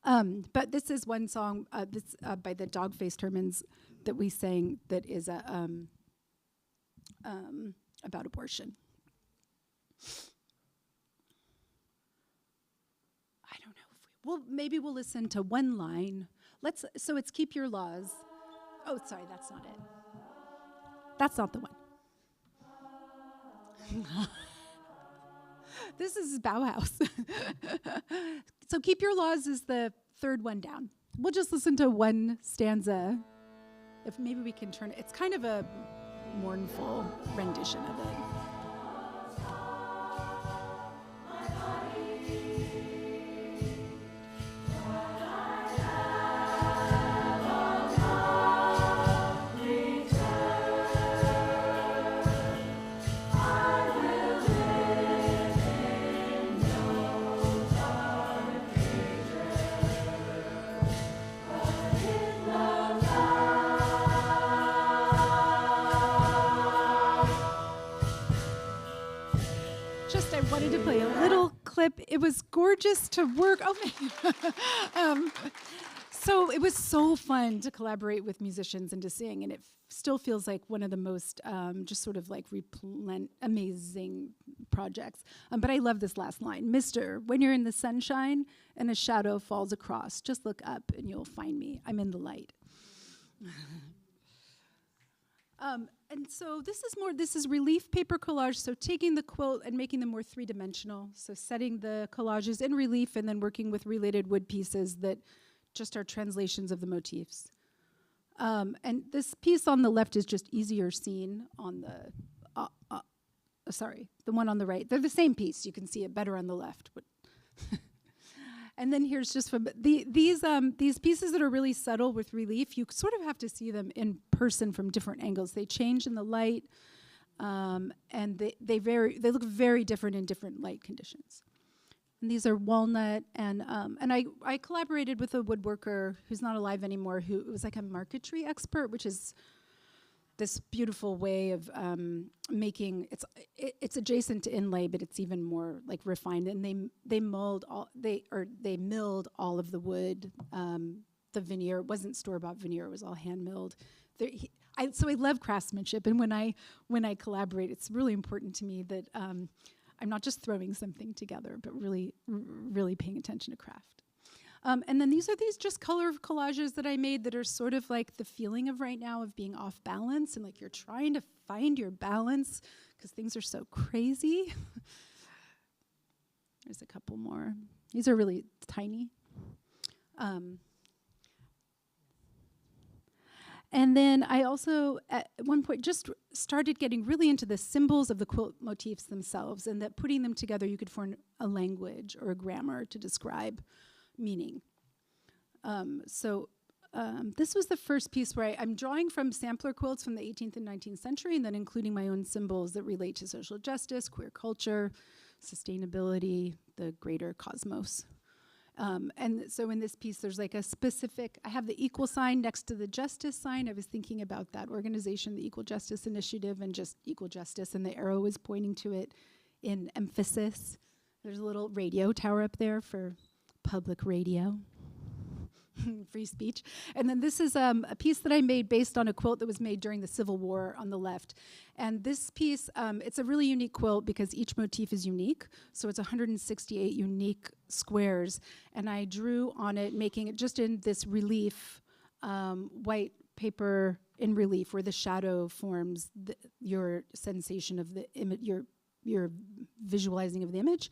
long. But this is one song by the Dog-Faced Hermans that we sang that is about abortion. Well, maybe we'll listen to one line. So it's Keep Your Laws. Oh, sorry, that's not it. That's not the one. This is Bauhaus. So Keep Your Laws is the third one down. We'll just listen to one stanza. If maybe we can turn it. It's kind of a mournful rendition of it. Wanted to play a little clip. It was gorgeous to work. So it was so fun to collaborate with musicians and to sing, and it still feels like one of the most just sort of like amazing projects. But I love this last line. Mister, when you're in the sunshine and a shadow falls across, just look up and you'll find me. I'm in the light. And so this is relief paper collage, so taking the quilt and making them more three-dimensional, so setting the collages in relief and then working with related wood pieces that just are translations of the motifs. And this piece on the left is just easier seen on the, the one on the right. They're the same piece, you can see it better on the left. But and then here's just from these pieces that are really subtle with relief, you sort of have to see them in person from different angles. They change in the light, and they look very different in different light conditions. And these are walnut, and I collaborated with a woodworker who's not alive anymore, who was like a marquetry expert, which is this beautiful way of making it's adjacent to inlay, but it's even more like refined. And they milled all of the wood. The veneer wasn't store-bought veneer; it was all hand milled. So I love craftsmanship, and when I collaborate, it's really important to me that I'm not just throwing something together, but really paying attention to craft. And then these are just color collages that I made that are sort of like the feeling of right now of being off balance, and like you're trying to find your balance because things are so crazy. There's a couple more. These are really tiny. And then I also, at one point, just started getting really into the symbols of the quilt motifs themselves, and that putting them together, you could form a language or a grammar to describe meaning. This was the first piece where I'm drawing from sampler quilts from the 18th and 19th century, and then including my own symbols that relate to social justice, queer culture, sustainability, the greater cosmos. And so in this piece, there's like a specific, I have the equal sign next to the justice sign. I was thinking about that organization, the Equal Justice Initiative, and just equal justice, and the arrow was pointing to it in emphasis. There's a little radio tower up there for public radio, free speech. And then this is a piece that I made based on a quilt that was made during the Civil War on the left. And this piece, it's a really unique quilt because each motif is unique. So it's 168 unique squares. And I drew on it, making it just in this relief, white paper in relief, where the shadow forms your sensation of the image, your visualizing of the image.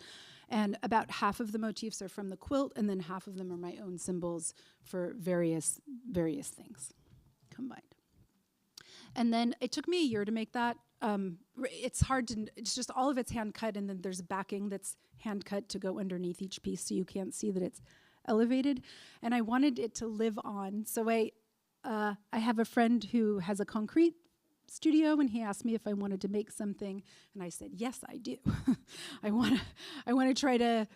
And about half of the motifs are from the quilt, and then half of them are my own symbols for various things combined. And then it took me a year to make that. It's hard to, it's just all of it's hand cut, and then there's backing that's hand cut to go underneath each piece so you can't see that it's elevated. And I wanted it to live on. So I have a friend who has a concrete studio, and he asked me if I wanted to make something, and I said, yes, I do. I want to try to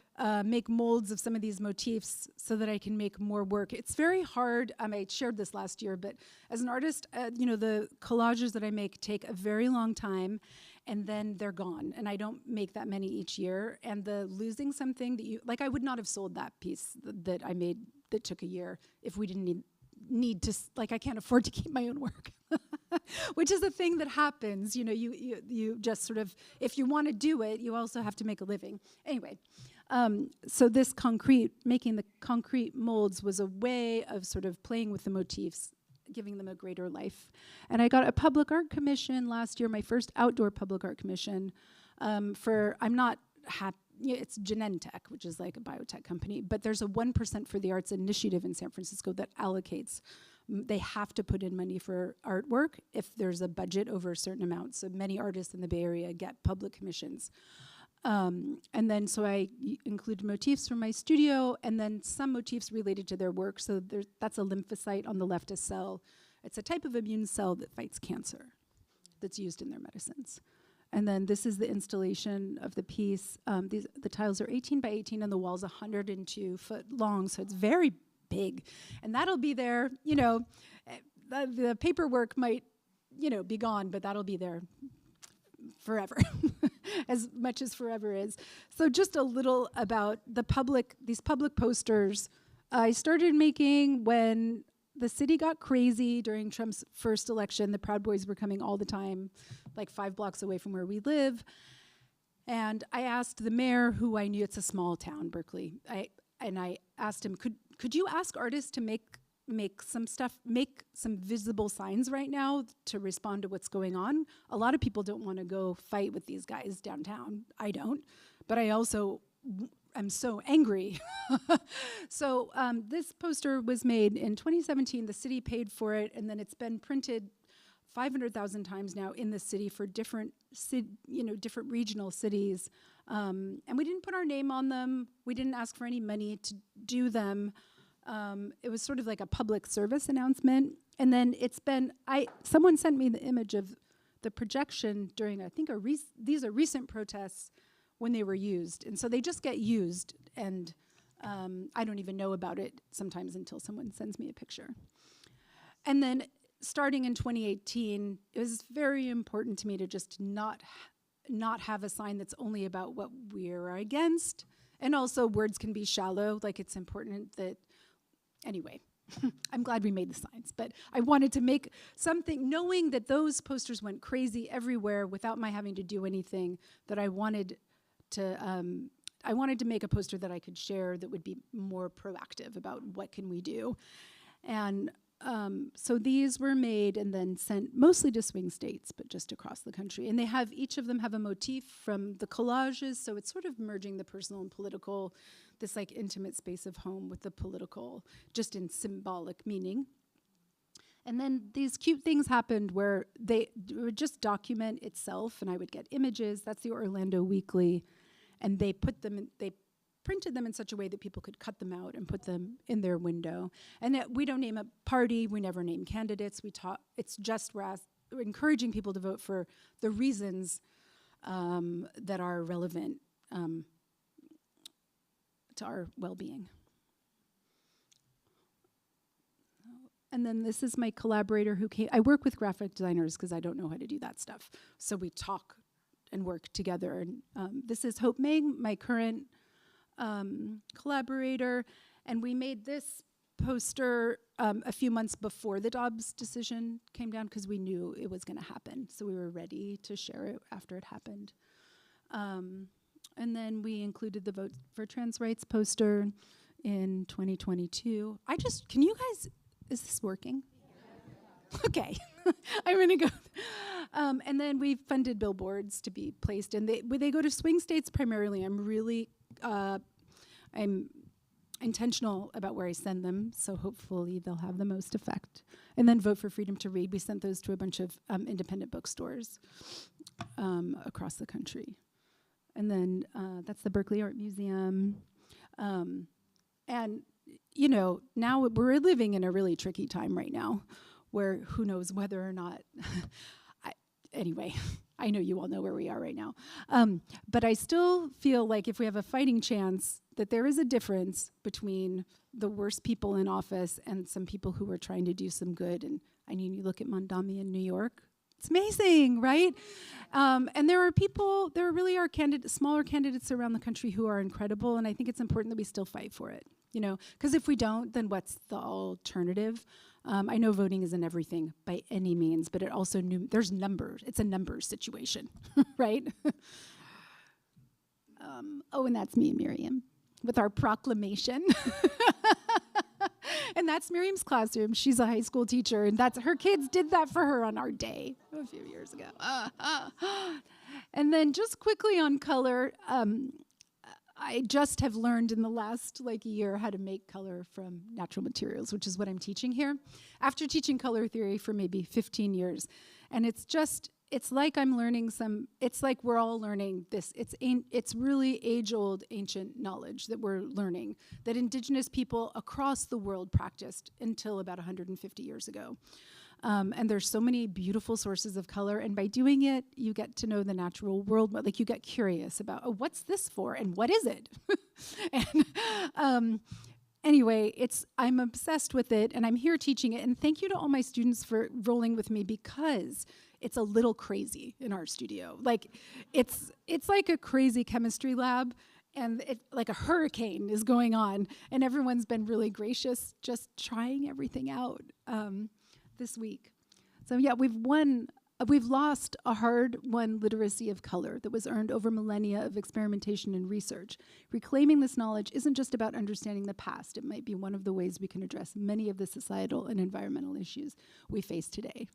make molds of some of these motifs so that I can make more work. It's very hard. I shared this last year, but as an artist, the collages that I make take a very long time, and then they're gone, and I don't make that many each year. And the losing something that I would not have sold that piece that I made that took a year if we didn't need to, I can't afford to keep my own work. Which is a thing that happens, you just sort of, if you want to do it, you also have to make a living. Anyway, so this making the concrete molds was a way of sort of playing with the motifs, giving them a greater life. And I got a public art commission last year, my first outdoor public art commission it's Genentech, which is like a biotech company, but there's a 1% for the Arts Initiative in San Francisco that allocates. They have to put in money for artwork if there's a budget over a certain amount. So many artists in the Bay Area get public commissions. And then so I included motifs from my studio, and then some motifs related to their work. So that's a lymphocyte on the left, a cell. It's a type of immune cell that fights cancer that's used in their medicines. And then this is the installation of the piece. The tiles are 18 by 18, and the wall's 102 foot long, so it's very big. And that'll be there, the paperwork might, be gone, but that'll be there forever, as much as forever is. So just a little about these public posters. I started making when the city got crazy during Trump's first election. The Proud Boys were coming all the time, like 5 blocks away from where we live. And I asked the mayor, who I knew, it's a small town, Berkeley. I asked him, could you ask artists to make some stuff, make some visible signs right now to respond to what's going on? A lot of people don't want to go fight with these guys downtown. I don't, but I also I'm so angry. So this poster was made in 2017. The city paid for it, and then it's been printed 500,000 times now in the city for different regional cities. And we didn't put our name on them. We didn't ask for any money to do them. It was sort of like a public service announcement. And then someone sent me the image of the projection during, I think, these are recent protests when they were used. And so they just get used, and I don't even know about it sometimes until someone sends me a picture. And then starting in 2018, it was very important to me to just not have a sign that's only about what we're against. And also words can be shallow, like it's important that, anyway, I'm glad we made the signs, but I wanted to make something, knowing that those posters went crazy everywhere without my having to do anything, that I wanted to make a poster that I could share that would be more proactive about what can we do. And so these were made and then sent mostly to swing states, but just across the country. And each of them have a motif from the collages, so it's sort of merging the personal and political, this like intimate space of home with the political, just in symbolic meaning. And then these cute things happened where they would just document itself, and I would get images. That's the Orlando Weekly, and they printed them in such a way that people could cut them out and put them in their window. And we don't name a party. We never name candidates. It's just we're encouraging people to vote for the reasons that are relevant to our well-being. And then this is my collaborator who came. I work with graphic designers because I don't know how to do that stuff. So we talk and work together. And this is Hope Meng, my current collaborator. And we made this poster a few months before the Dobbs decision came down because we knew it was going to happen. So we were ready to share it after it happened. And then we included the Vote for Trans Rights poster in 2022. Can you guys... Is this working? Okay, I'm gonna go. And then we funded billboards to be placed, and they go to swing states primarily. I'm really I'm intentional about where I send them, so hopefully they'll have the most effect. And then Vote for Freedom to Read, we sent those to a bunch of independent bookstores across the country. And then that's the Berkeley Art Museum. And, you know, now we're living in a really tricky time right now where who knows whether or not, anyway, I know you all know where we are right now. But I still feel like if we have a fighting chance, that there is a difference between the worst people in office and some people who are trying to do some good. And I mean, you look at Mondami in New York, it's amazing, right? And there really are smaller candidates around the country who are incredible, and I think it's important that we still fight for it, you know? Because if we don't, then what's the alternative? I know voting isn't everything by any means, but it also there's numbers. It's a numbers situation, right? And that's me and Miriam with our proclamation. And that's Miriam's classroom. She's a high school teacher, and her kids did that for her on our day a few years ago. And then just quickly on color, I just have learned in the last year how to make color from natural materials, which is what I'm teaching here. After teaching color theory for maybe 15 years. And it's like I'm learning it's like we're all learning this. It's really age-old ancient knowledge that we're learning, that indigenous people across the world practiced until about 150 years ago. And there's so many beautiful sources of color, and by doing it, you get to know the natural world. Like, you get curious about, oh, what's this for, and what is it? And anyway, I'm obsessed with it, and I'm here teaching it. And thank you to all my students for rolling with me, because it's a little crazy in our studio. Like, it's like a crazy chemistry lab, and like a hurricane is going on, and everyone's been really gracious, just trying everything out. This week. So yeah, we've lost a hard-won literacy of color that was earned over millennia of experimentation and research. Reclaiming this knowledge isn't just about understanding the past. It might be one of the ways we can address many of the societal and environmental issues we face today.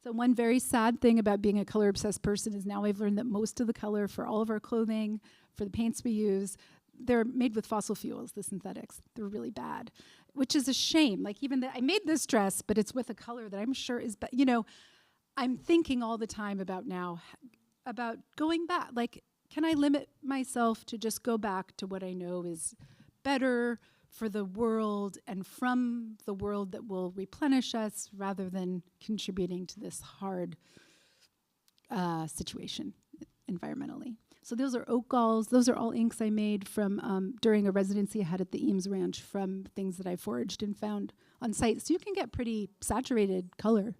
So one very sad thing about being a color-obsessed person is now I've learned that most of the color for all of our clothing, for the paints we use, they're made with fossil fuels, the synthetics. They're really bad, which is a shame. Like, even I made this dress, but it's with a color that I'm sure is, you know, I'm thinking all the time about going back. Like, can I limit myself to just go back to what I know is better for the world and from the world that will replenish us, rather than contributing to this hard situation environmentally? So those are oak galls. Those are all inks I made from during a residency I had at the Eames Ranch, from things that I foraged and found on site. So you can get pretty saturated color.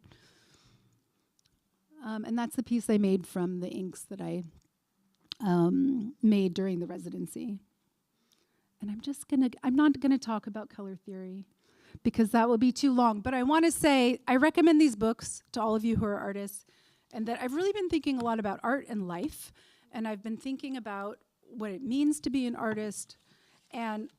And that's the piece I made from the inks that I made during the residency. And I'm not gonna talk about color theory, because that will be too long. But I wanna say, I recommend these books to all of you who are artists, and that I've really been thinking a lot about art and life. And I've been thinking about what it means to be an artist. And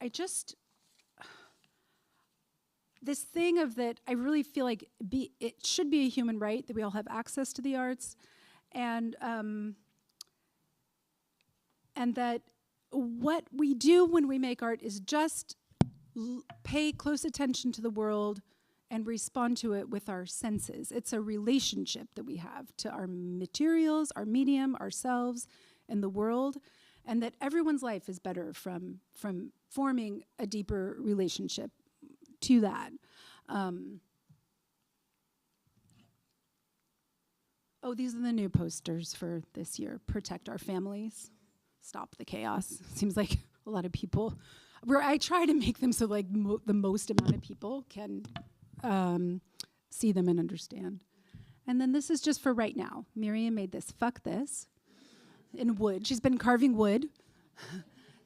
this thing of that, I really feel like it should be a human right that we all have access to the arts. And that what we do when we make art is just pay close attention to the world and respond to it with our senses. It's a relationship that we have to our materials, our medium, ourselves, and the world, and that everyone's life is better from forming a deeper relationship to that. These are the new posters for this year. Protect our families, stop the chaos. Seems like a lot of people, I try to make them so like the most amount of people can see them and understand. And then this is just for right now. Miriam made this, fuck this, in wood. She's been carving wood.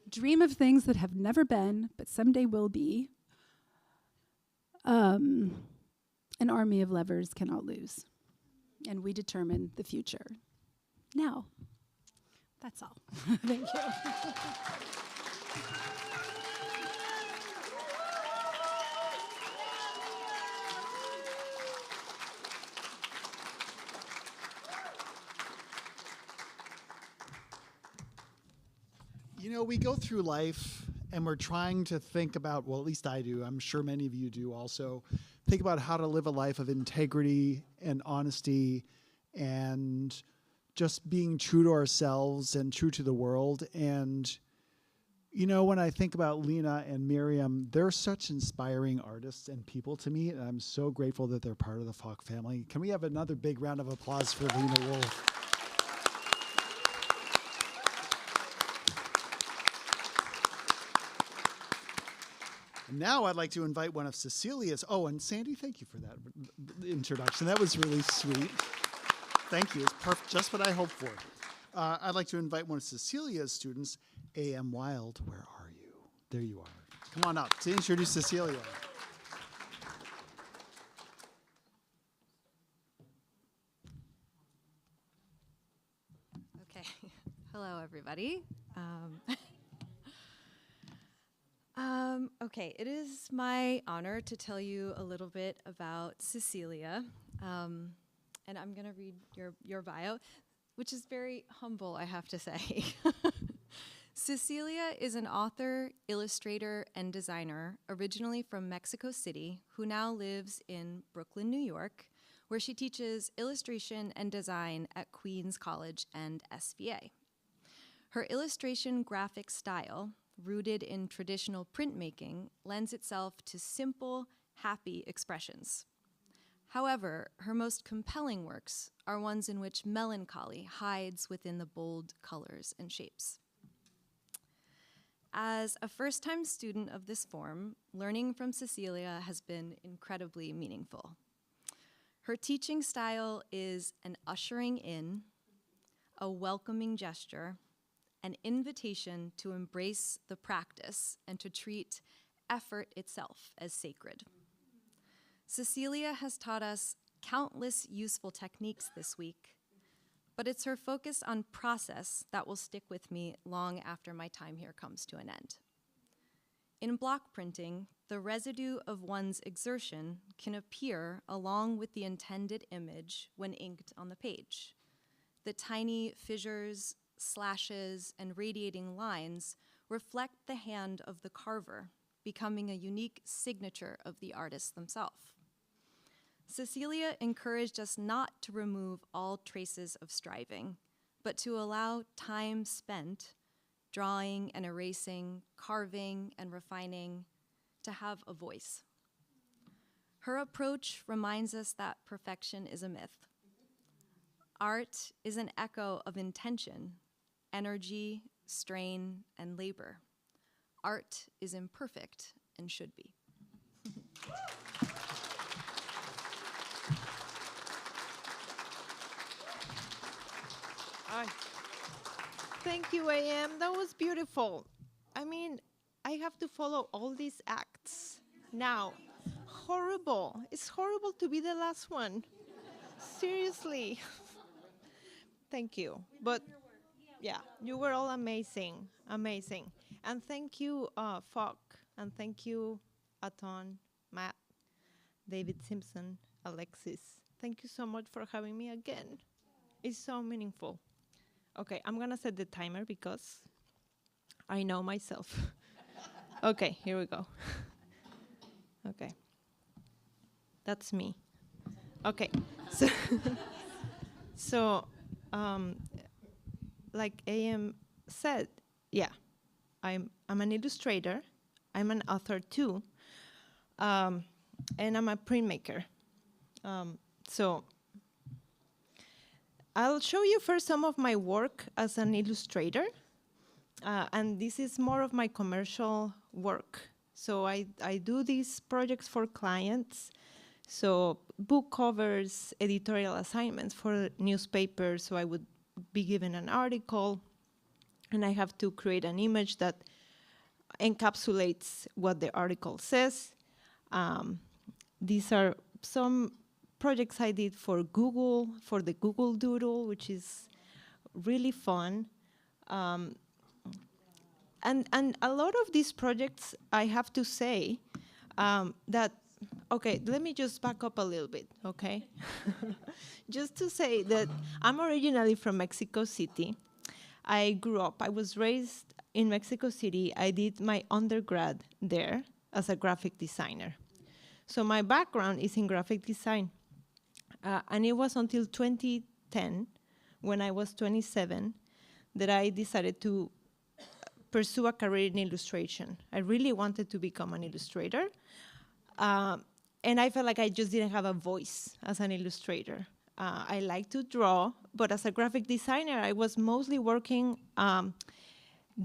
Dream of things that have never been, but someday will be. An army of lovers cannot lose. And we determine the future. Now, that's all. Thank you. You know, we go through life and we're trying to think about, well, at least I do, I'm sure many of you do also, think about how to live a life of integrity and honesty and just being true to ourselves and true to the world. And, you know, when I think about Lena and Miriam, they're such inspiring artists and people to me, and I'm so grateful that they're part of the Falk family. Can we have another big round of applause for Lena Wolff? And now I'd like to invite one of Cecilia's, oh, and Sandy, thank you for that introduction. That was really sweet. Thank you. It's perfect, just what I hoped for. I'd like to invite one of Cecilia's students, A.M. Wild. Where are you? There you are. Come on up to introduce Cecilia. Okay. Hello, everybody. Okay, it is my honor to tell you a little bit about Cecilia. And I'm going to read your bio, which is very humble, I have to say. Cecilia is an author, illustrator, and designer, originally from Mexico City, who now lives in Brooklyn, New York, where she teaches illustration and design at Queens College and SVA. Her illustration graphic style, rooted in traditional printmaking, lends itself to simple, happy expressions. However, her most compelling works are ones in which melancholy hides within the bold colors and shapes. As a first-time student of this form, learning from Cecilia has been incredibly meaningful. Her teaching style is an ushering in, a welcoming gesture, an invitation to embrace the practice and to treat effort itself as sacred. Cecilia has taught us countless useful techniques this week, but it's her focus on process that will stick with me long after my time here comes to an end. In block printing, the residue of one's exertion can appear along with the intended image when inked on the page. The tiny fissures, slashes, and radiating lines reflect the hand of the carver, becoming a unique signature of the artist themselves. Cecilia encouraged us not to remove all traces of striving, but to allow time spent drawing and erasing, carving and refining, to have a voice. Her approach reminds us that perfection is a myth. Art is an echo of intention, energy, strain, and labor. Art is imperfect and should be. Thank you, AM. That was beautiful. I mean, I have to follow all these acts now. Horrible. It's horrible to be the last one. Seriously. Thank you. But yeah, you were all amazing. Amazing. And thank you, Falk. And thank you, Aton, Matt, David Simpson, Alexis. Thank you so much for having me again. It's so meaningful. Okay, I'm gonna set the timer because I know myself. Okay, here we go. Okay. That's me. Okay. So, like AM said, yeah, I'm an illustrator. I'm an author too, and I'm a printmaker. So I'll show you first some of my work as an illustrator, and this is more of my commercial work. So I do these projects for clients, so book covers, editorial assignments for newspapers, so I would be given an article, and I have to create an image that encapsulates what the article says. These are some projects I did for Google, for the Google Doodle, which is really fun. And a lot of these projects, I have to say, that, okay, let me just back up a little bit, okay? Just to say that I'm originally from Mexico City. I was raised in Mexico City, I did my undergrad there as a graphic designer. So my background is in graphic design. And it was until 2010, when I was 27, that I decided to pursue a career in illustration. I really wanted to become an illustrator. And I felt like I just didn't have a voice as an illustrator. I like to draw, but as a graphic designer, I was mostly working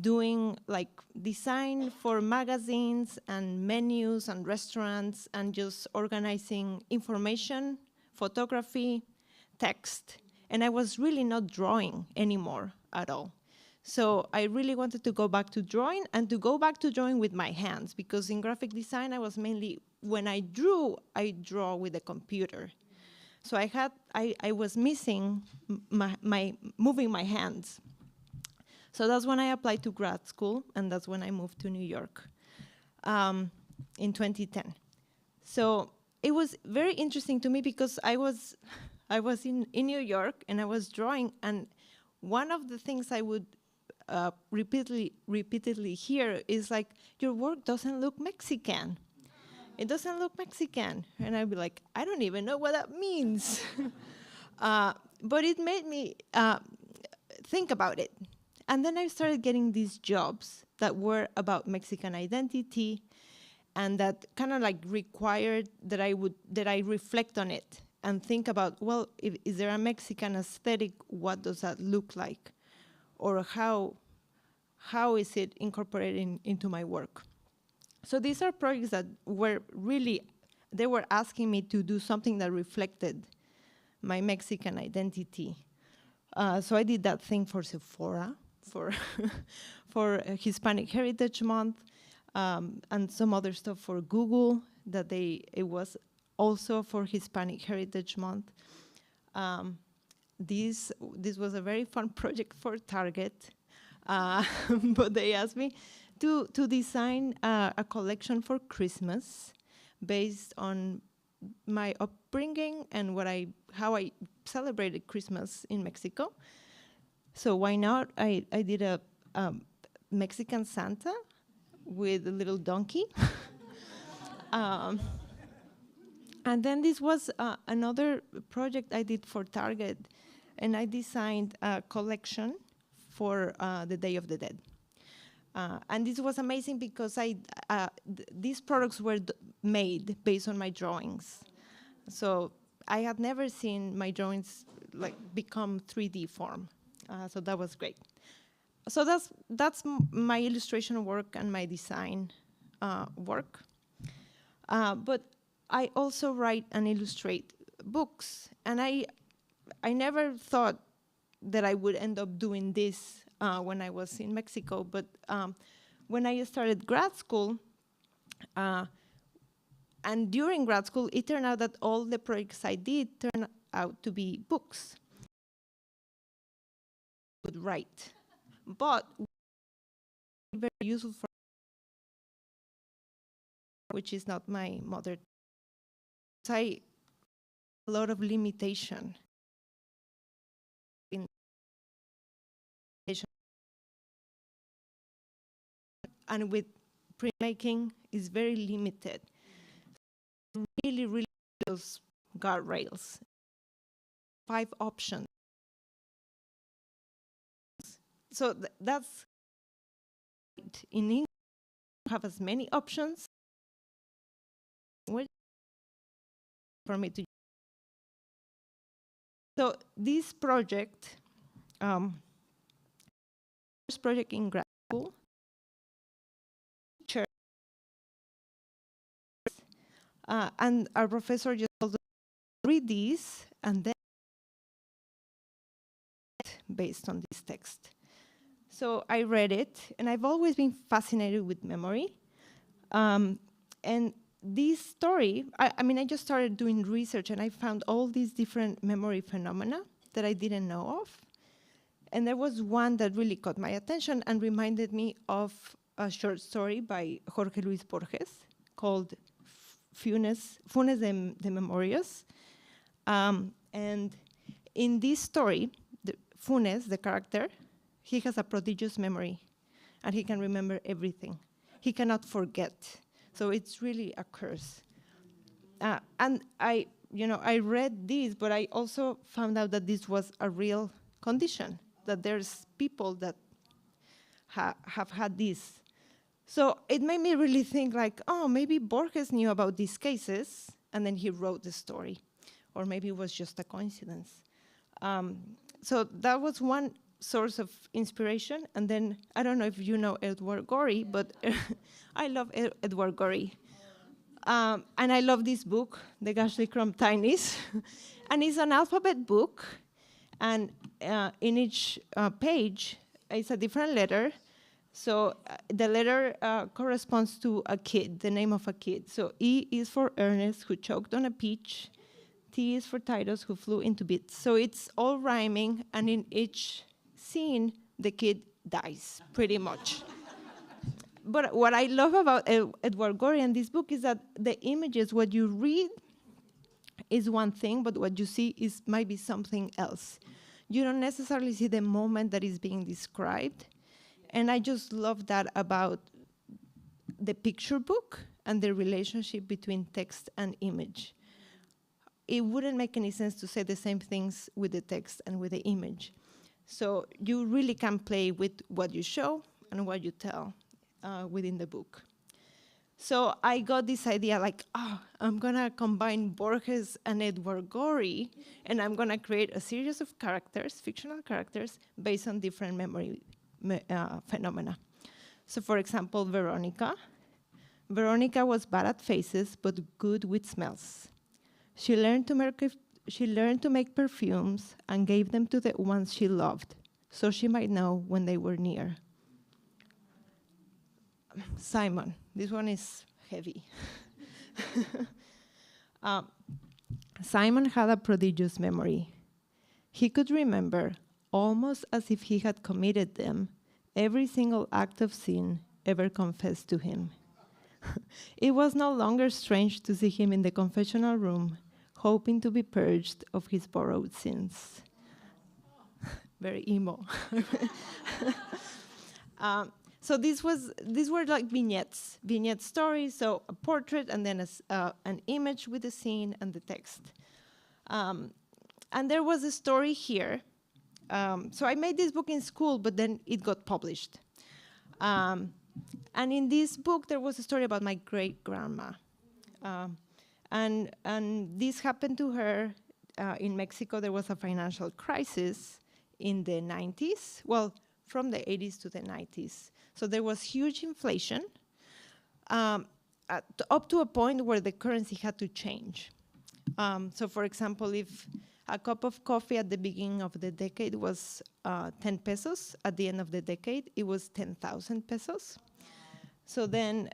doing like design for magazines and menus and restaurants and just organizing information, photography, text. And I was really not drawing anymore at all. So I really wanted to go back to drawing and to go back to drawing with my hands, because in graphic design, I was mainly, when I draw with a computer. So I was missing moving my hands. So that's when I applied to grad school, and that's when I moved to New York in 2010. So it was very interesting to me because I was in New York and I was drawing, and one of the things I would repeatedly hear is like, your work doesn't look Mexican. It doesn't look Mexican. And I'd be like, I don't even know what that means. But it made me think about it. And then I started getting these jobs that were about Mexican identity, and that kind of like required that I reflect on it and think about, well, is there a Mexican aesthetic? What does that look like? Or how is it incorporated into my work? So these are projects that were really, they were asking me to do something that reflected my Mexican identity. So I did that thing for Sephora, for Hispanic Heritage Month, and some other stuff for Google, it was also for Hispanic Heritage Month. This was a very fun project for Target, but they asked me to design a collection for Christmas based on my upbringing and how I celebrated Christmas in Mexico. So why not? I did a Mexican Santa with a little donkey. And then this was another project I did for Target, and I designed a collection for the Day of the Dead. And this was amazing because these products were made based on my drawings. So I had never seen my drawings like become 3D form. So that was great. So that's my illustration work and my design work. But I also write and illustrate books, and I never thought that I would end up doing this when I was in Mexico. But when I started grad school, and during grad school, it turned out that all the projects I did turned out to be books. I would write, but very useful for, which is not my mother. So a lot of limitation in and with printmaking is very limited. Really those guardrails. 5 options. So that's in English, you have as many options for me to. So this project, first project in grad school, and our professor just told us, read these and then based on this text. So I read it, and I've always been fascinated with memory. And this story, I just started doing research, and I found all these different memory phenomena that I didn't know of. And there was one that really caught my attention and reminded me of a short story by Jorge Luis Borges called Funes de Memorias. And in this story, Funes, the character, he has a prodigious memory. and he can remember everything. He cannot forget. So it's really a curse. And I read this, but I also found out that this was a real condition, that there's people that have had this. So it made me really think like, oh, maybe Borges knew about these cases, and then he wrote the story. Or maybe it was just a coincidence. So that was one source of inspiration. And then, I don't know if you know Edward Gorey, but I love Edward Gorey. And I love this book, The Ghastly Crumb Tinies. And it's an alphabet book. And in each page, it's a different letter. So the letter corresponds to a kid, the name of a kid. So E is for Ernest, who choked on a peach. T is for Titus, who flew into bits. So it's all rhyming, and in each scene, the kid dies, pretty much. But what I love about Edward Gorey and this book is that the images, what you read is one thing, but what you see might be something else. You don't necessarily see the moment that is being described. And I just love that about the picture book and the relationship between text and image. It wouldn't make any sense to say the same things with the text and with the image. So you really can play with what you show and what you tell within the book. So I got this idea like, I'm gonna combine Borges and Edward Gorey, and I'm gonna create a series of characters, fictional characters, based on different memory phenomena. So for example, Veronica. Veronica was bad at faces, but good with smells. She learned to make perfumes and gave them to the ones she loved, so she might know when they were near. Simon, this one is heavy. Simon had a prodigious memory. He could remember, almost as if he had committed them, every single act of sin ever confessed to him. It was no longer strange to see him in the confessional room, hoping to be purged of his borrowed sins. Very emo. So these were like vignette stories, so a portrait and then an image with the scene and the text. And there was a story here. So I made this book in school, but then it got published. And in this book, there was a story about my great-grandma. And this happened to her in Mexico. There was a financial crisis in the 90s, well, from the 80s to the 90s. So there was huge inflation, up to a point where the currency had to change. So for example, if a cup of coffee at the beginning of the decade was 10 pesos, at the end of the decade, it was 10,000 pesos. So then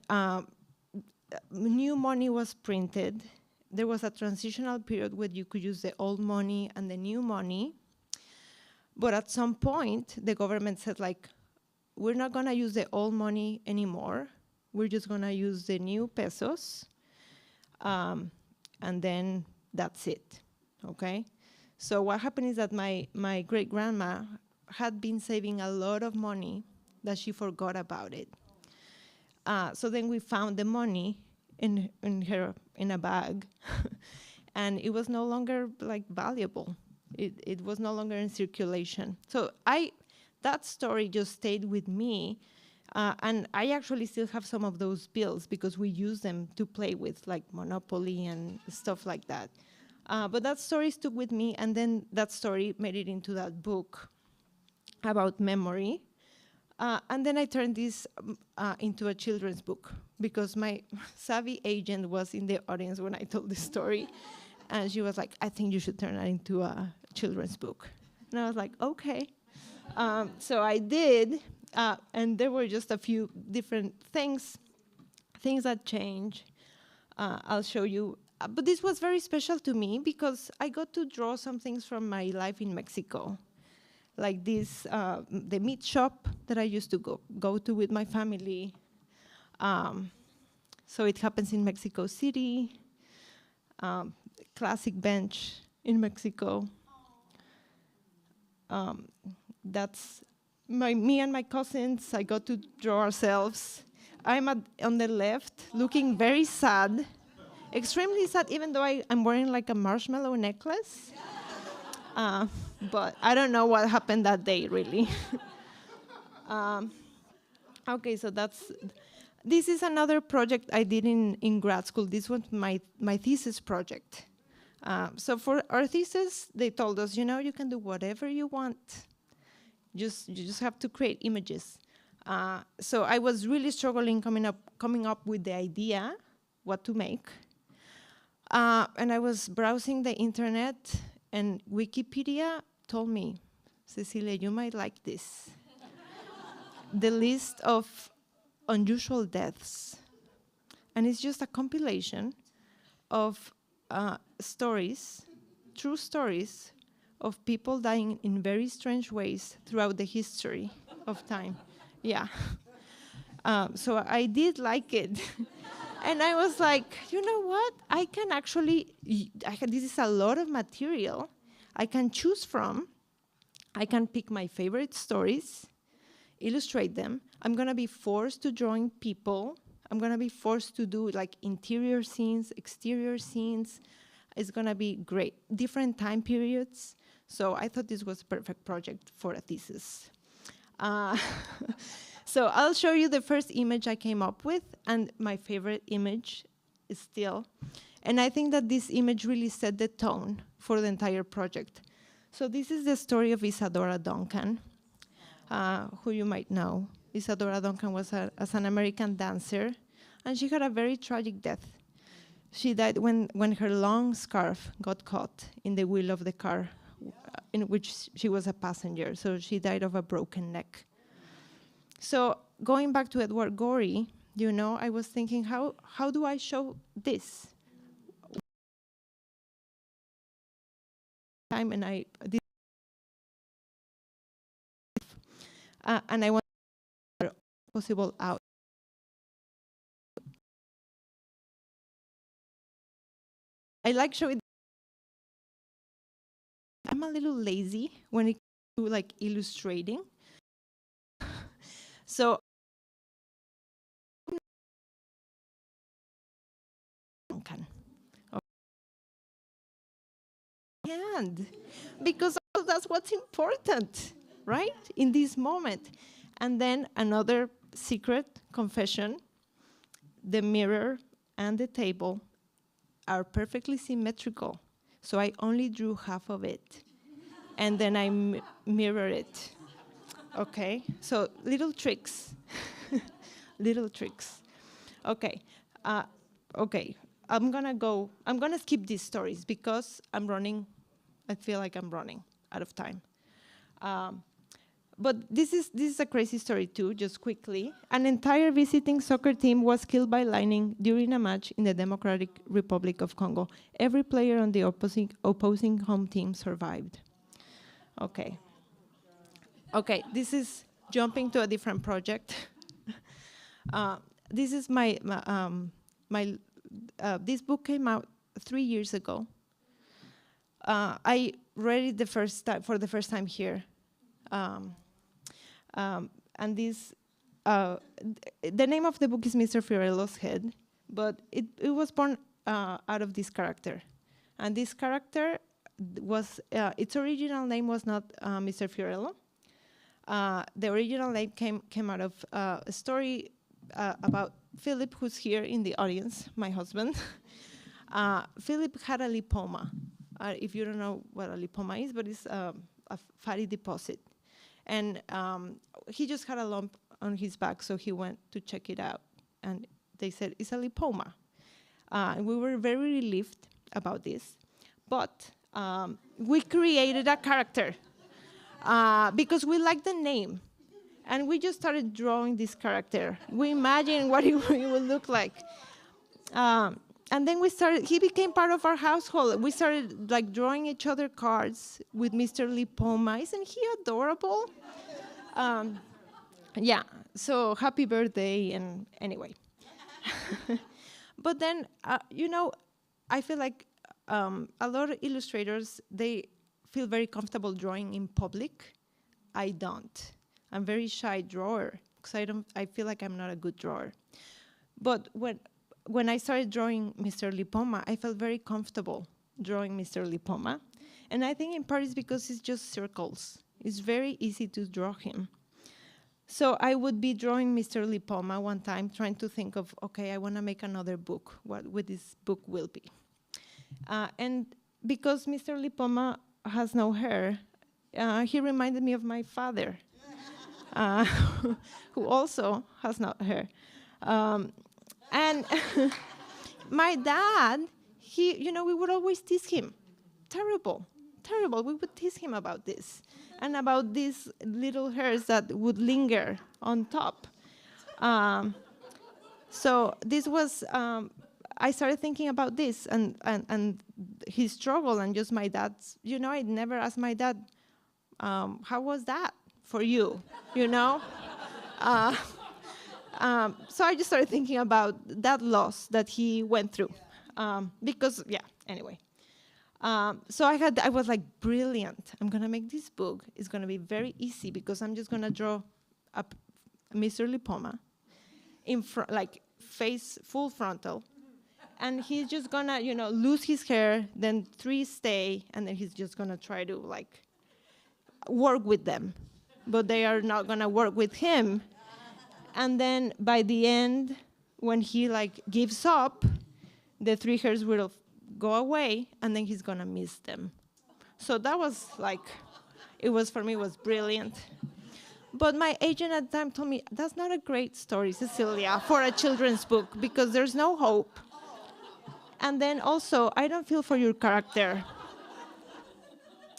new money was printed. There was a transitional period where you could use the old money and the new money. But at some point, the government said, like, we're not going to use the old money anymore. We're just going to use the new pesos. And then that's it, okay? So what happened is that my great-grandma had been saving a lot of money that she forgot about it. So then we found the money in a bag, and it was no longer like valuable. It was no longer in circulation. So that story just stayed with me, and I actually still have some of those bills because we use them to play with, like Monopoly and stuff like that. But that story stuck with me, and then that story made it into that book about memory. And then I turned this into a children's book because my savvy agent was in the audience when I told this story. And she was like, I think you should turn that into a children's book. And I was like, okay. So I did, and there were just a few different things that change. I'll show you. But this was very special to me because I got to draw some things from my life in Mexico. Like this, the meat shop that I used to go to with my family. So it happens in Mexico City. Classic bench in Mexico. That's me and my cousins, I got to draw ourselves. I'm on the left, looking very sad, extremely sad, even though I'm wearing like a marshmallow necklace. But I don't know what happened that day, really. Okay, so this is another project I did in grad school. This was my thesis project. So for our thesis, they told us, you can do whatever you want. You just have to create images. So I was really struggling coming up with the idea, what to make. And I was browsing the internet, and Wikipedia told me, Cecilia, you might like this. The list of unusual deaths. And it's just a compilation of stories, true stories, of people dying in very strange ways throughout the history of time. Yeah. So I did like it. And I was like, you know what? I can actually, this is a lot of material I can choose from. I can pick my favorite stories, illustrate them. I'm going to be forced to drawing people. I'm going to be forced to do like interior scenes, exterior scenes. It's going to be great. Different time periods. So I thought this was a perfect project for a thesis. So I'll show you the first image I came up with, and my favorite image is still. And I think that this image really set the tone for the entire project. So this is the story of Isadora Duncan, who you might know. Isadora Duncan was an American dancer, and she had a very tragic death. She died when her long scarf got caught in the wheel of the car in which she was a passenger. So she died of a broken neck. So going back to Edward Gorey, I was thinking, how do I show this? And I did, and I want possible out. I like showing. I'm a little lazy when it comes to like illustrating. So and because that's what's important, right? In this moment. And then another secret confession, the mirror and the table are perfectly symmetrical. So I only drew half of it. And then I mirror it. Okay, so little tricks. Little tricks. Okay, okay. I'm gonna skip these stories because I feel like I'm running out of time. But this is a crazy story too, just quickly. An entire visiting soccer team was killed by lightning during a match in the Democratic Republic of Congo. Every player on the opposing home team survived. Okay. Okay, this is jumping to a different project. This is this book came out 3 years ago. I read it for the first time here. And this, the name of the book is Mr. Fiorello's Head, but it was born out of this character. And this character was, its original name was not Mr. Fiorello. The original name came out of a story about Philip, who's here in the audience, my husband. Philip had a lipoma. If you don't know what a lipoma is, but it's a fatty deposit. And he just had a lump on his back, so he went to check it out. And they said, it's a lipoma. And we were very relieved about this. But we created a character because we liked the name. And we just started drawing this character. We imagined what it would look like. And then he became part of our household. We started like drawing each other cards with Mr. Lipoma. Isn't he adorable? Yeah, so happy birthday, and anyway. But then, I feel like a lot of illustrators, they feel very comfortable drawing in public. I don't. I'm very shy drawer because I feel like I'm not a good drawer. But when I started drawing Mr. Lipoma, I felt very comfortable drawing Mr. Lipoma. And I think in part it's because it's just circles. It's very easy to draw him. So I would be drawing Mr. Lipoma one time, trying to think of, okay, I want to make another book. What would this book will be? And because Mr. Lipoma has no hair, he reminded me of my father, who also has no hair. And my dad, we would always tease him. Terrible. We would tease him about this and about these little hairs that would linger on top. So this was, I started thinking about this and his struggle and just my dad's, I never asked my dad, how was that for you, So I just started thinking about that loss that he went through. Anyway. So I was like, brilliant. I'm going to make this book. It's going to be very easy because I'm just going to draw up Mr. Lipoma in like face full frontal. And he's just going to, lose his hair, then 3 stay, and then he's just going to try to like work with them. But they are not going to work with him. And then by the end, when he like gives up, the 3 hairs will go away, and then he's gonna miss them. So that was like, for me, it was brilliant. But my agent at the time told me, that's not a great story, Cecilia, for a children's book, because there's no hope. And then also, I don't feel for your character.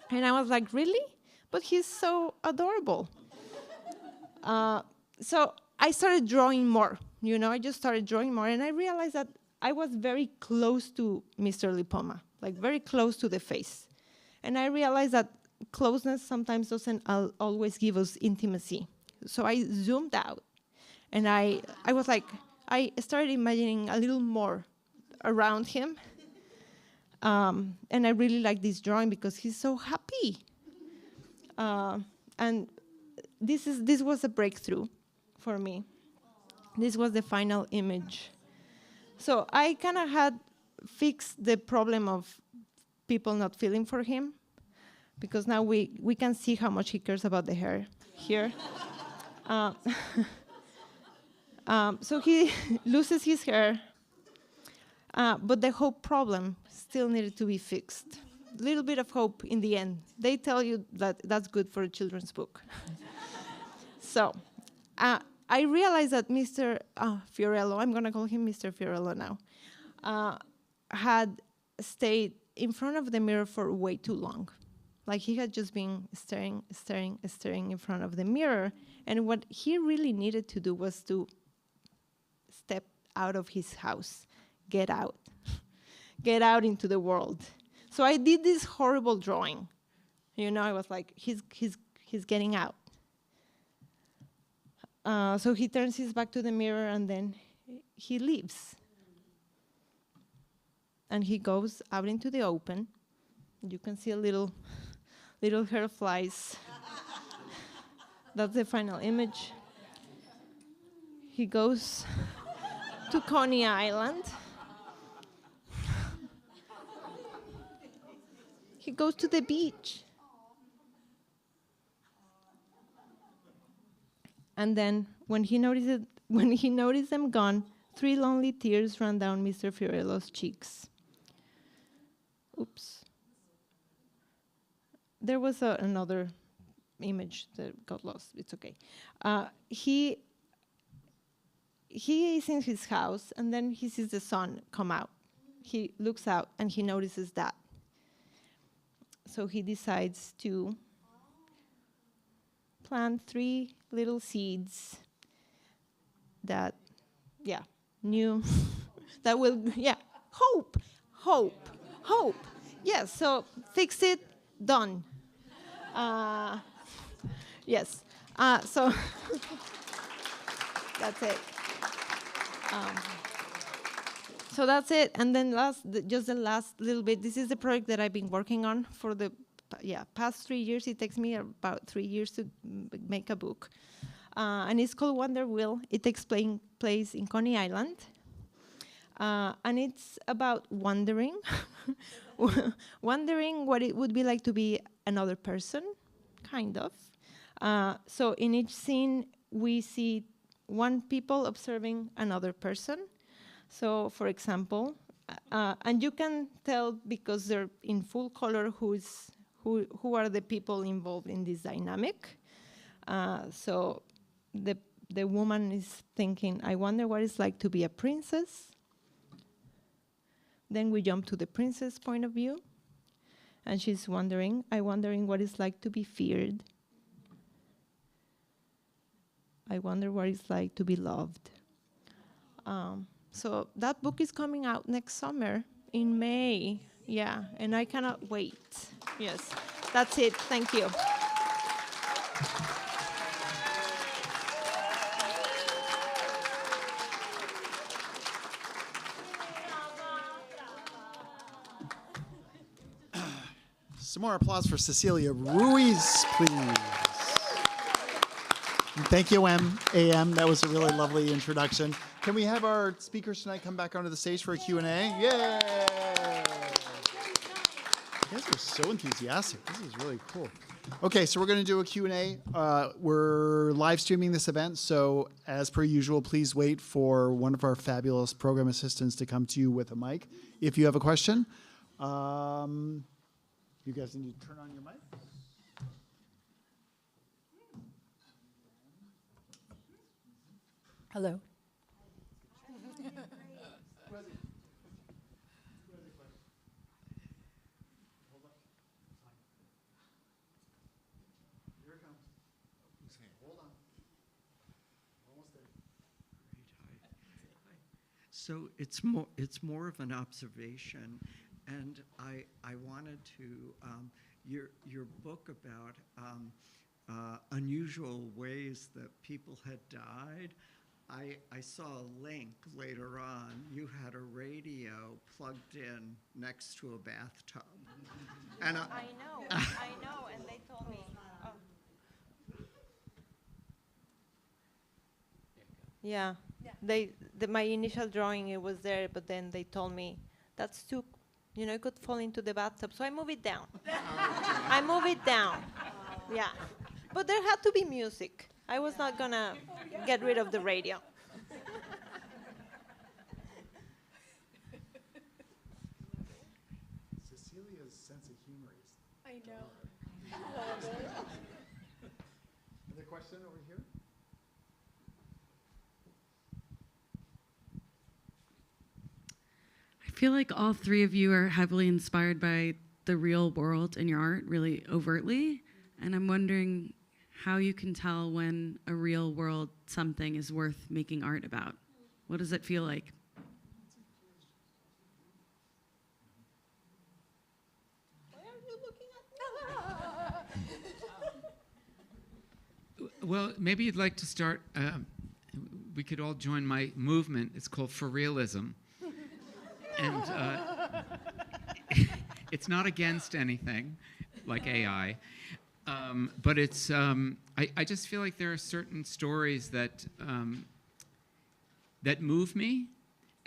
And I was like, really? But he's so adorable. So I started drawing more, I just started drawing more, and I realized that I was very close to Mr. Lipoma, like very close to the face. And I realized that closeness sometimes doesn't always give us intimacy. So I zoomed out, and I was like, I started imagining a little more around him. And I really like this drawing because he's so happy. And this was a breakthrough for me. This was the final image. So I kind of had fixed the problem of people not feeling for him, because now we can see how much he cares about the hair here. So he loses his hair, but the hope problem still needed to be fixed. A little bit of hope in the end. They tell you that that's good for a children's book. So I realized that Mr. Fiorello, I'm going to call him Mr. Fiorello now, had stayed in front of the mirror for way too long. Like he had just been staring in front of the mirror. And what he really needed to do was to step out of his house, get out into the world. So I did this horrible drawing. I was like, he's getting out. So he turns his back to the mirror, and then he leaves. And he goes out into the open. You can see a little hair flies. That's the final image. He goes to Coney Island. He goes to the beach. And then when he noticed them gone, 3 lonely tears ran down Mr. Fiorello's cheeks. Oops. There was another image that got lost. It's okay. He is in his house, and then he sees the sun come out. He looks out, and he notices that. So he decides to plant 3 little seeds that, new, that will, hope. Yes, so fix it, done. Yes, so that's it. So that's it, and then just the last little bit. This is the project that I've been working on for the past 3 years. It takes me about 3 years to make a book. And it's called Wonder Wheel. It takes place in Coney Island. And it's about wondering, wondering what it would be like to be another person, kind of. So in each scene, we see one people observing another person. So, for example, and you can tell because they're in full color who are the people involved in this dynamic. So the woman is thinking, I wonder what it's like to be a princess. Then we jump to the princess point of view. And she's wondering, I'm wondering what it's like to be feared. I wonder what it's like to be loved. So that book is coming out next summer in May. Yeah, and I cannot wait. Yes, that's it. Thank you. Some more applause for Cecilia Ruiz, please. And thank you, AM. That was a really lovely introduction. Can we have our speakers tonight come back onto the stage for a Q&A? Yay! You guys are so enthusiastic. This is really cool. Okay, so we're going to do a Q&A. We're live streaming this event, so as per usual, please wait for one of our fabulous program assistants to come to you with a mic if you have a question. You guys need to turn on your mic. Hello. So it's more of an observation, and I wanted to your book about unusual ways that people had died. I saw a link later on. You had a radio plugged in next to a bathtub, and I know, and they told me. Oh. Yeah. My initial drawing, it was there, but then they told me that's too, it could fall into the bathtub. So I move it down. I move it down. Yeah. But there had to be music. I was not going to get rid of the radio. Cecilia's sense of humor is... I know. Another question over here? I feel like all three of you are heavily inspired by the real world in your art, really overtly. And I'm wondering how you can tell when a real world something is worth making art about. What does it feel like? Why are you looking at me? Well, maybe you'd like to start, we could all join my movement. It's called For Realism. And it's not against anything, like AI, but it's, I just feel like there are certain stories that, that move me,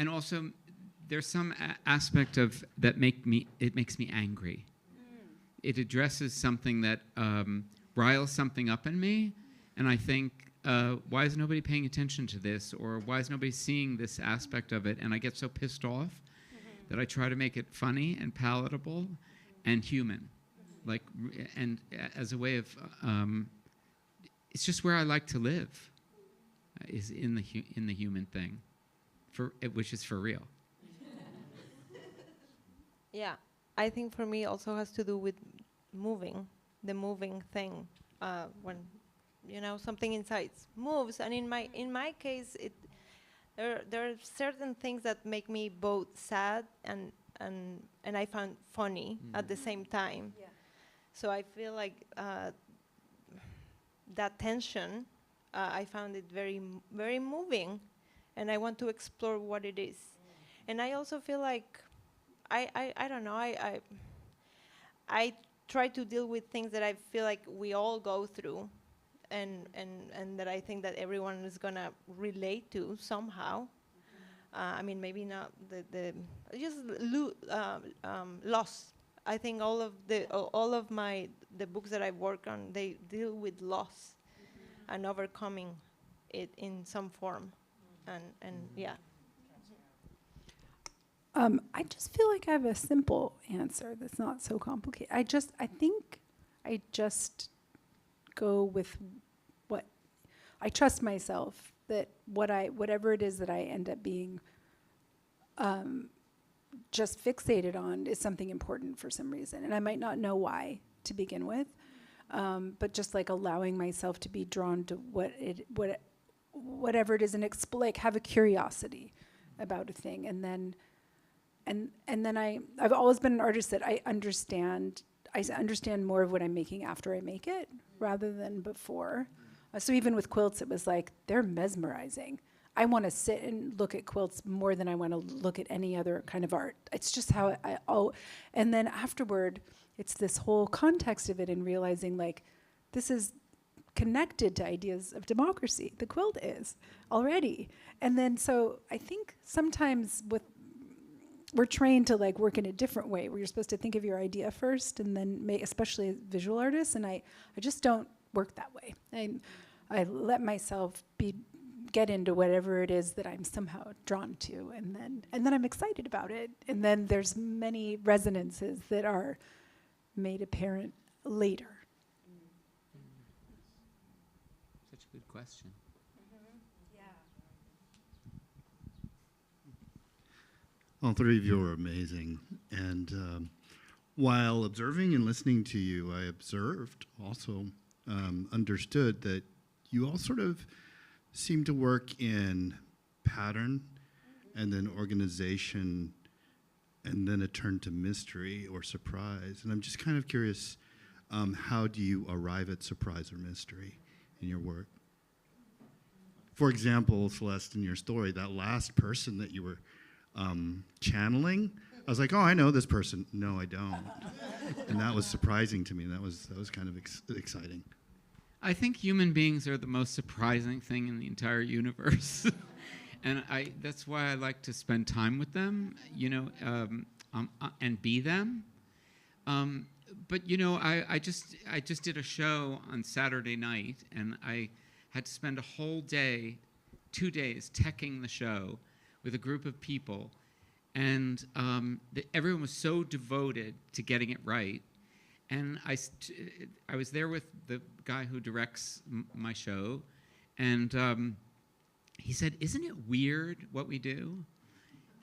and also there's some aspect of that makes me angry. It addresses something that riles something up in me, and I think, why is nobody paying attention to this, or why is nobody seeing this aspect of it? And I get so pissed off that I try to make it funny and palatable and human, like, and as a way of, it's just where I like to live, is in the human thing, which is for real. Yeah, I think for me also has to do with moving, the moving thing. When, something inside moves, and in my case, there are certain things that make me both sad and I found funny at the same time. Yeah. So I feel like that tension, I found it very, very moving, and I want to explore what it is. And I also feel like I don't know, I try to deal with things that I feel like we all go through, and that I think that everyone is gonna relate to somehow. I mean, maybe not just loss. I think all of the books that I work on, they deal with loss and overcoming it in some form, and yeah. I just feel like I have a simple answer that's not so complicated. I think I just go with what I trust myself, that whatever it is that I end up being just fixated on is something important for some reason, and I might not know why to begin with, but just like allowing myself to be drawn to whatever it is, and like have a curiosity about a thing, and then I've always been an artist that I understand more of what I'm making after I make it rather than before. So even with quilts, it was like, they're mesmerizing. I want to sit and look at quilts more than I want to look at any other kind of art. It's just how and then afterward, it's this whole context of it and realizing like, this is connected to ideas of democracy. The quilt is already. And then so I think sometimes we're trained to like work in a different way where you're supposed to think of your idea first and then especially as visual artists, and I just don't work that way. I let myself get into whatever it is that I'm somehow drawn to, and then I'm excited about it, and then there's many resonances that are made apparent later. Such a good question. All three of you are amazing. And while observing and listening to you, I observed, also understood that you all sort of seem to work in pattern and then organization and then a turn to mystery or surprise. And I'm just kind of curious, how do you arrive at surprise or mystery in your work? For example, Celeste, in your story, that last person that you were channeling, I was like, oh, I know this person. No, I don't. And that was surprising to me. That was kind of exciting. I think human beings are the most surprising thing in the entire universe. And that's why I like to spend time with them, and be them. But I just did a show on Saturday night, and I had to spend a whole day, 2 days, teching the show with a group of people, and everyone was so devoted to getting it right. And I was there with the guy who directs my show, and he said, isn't it weird what we do?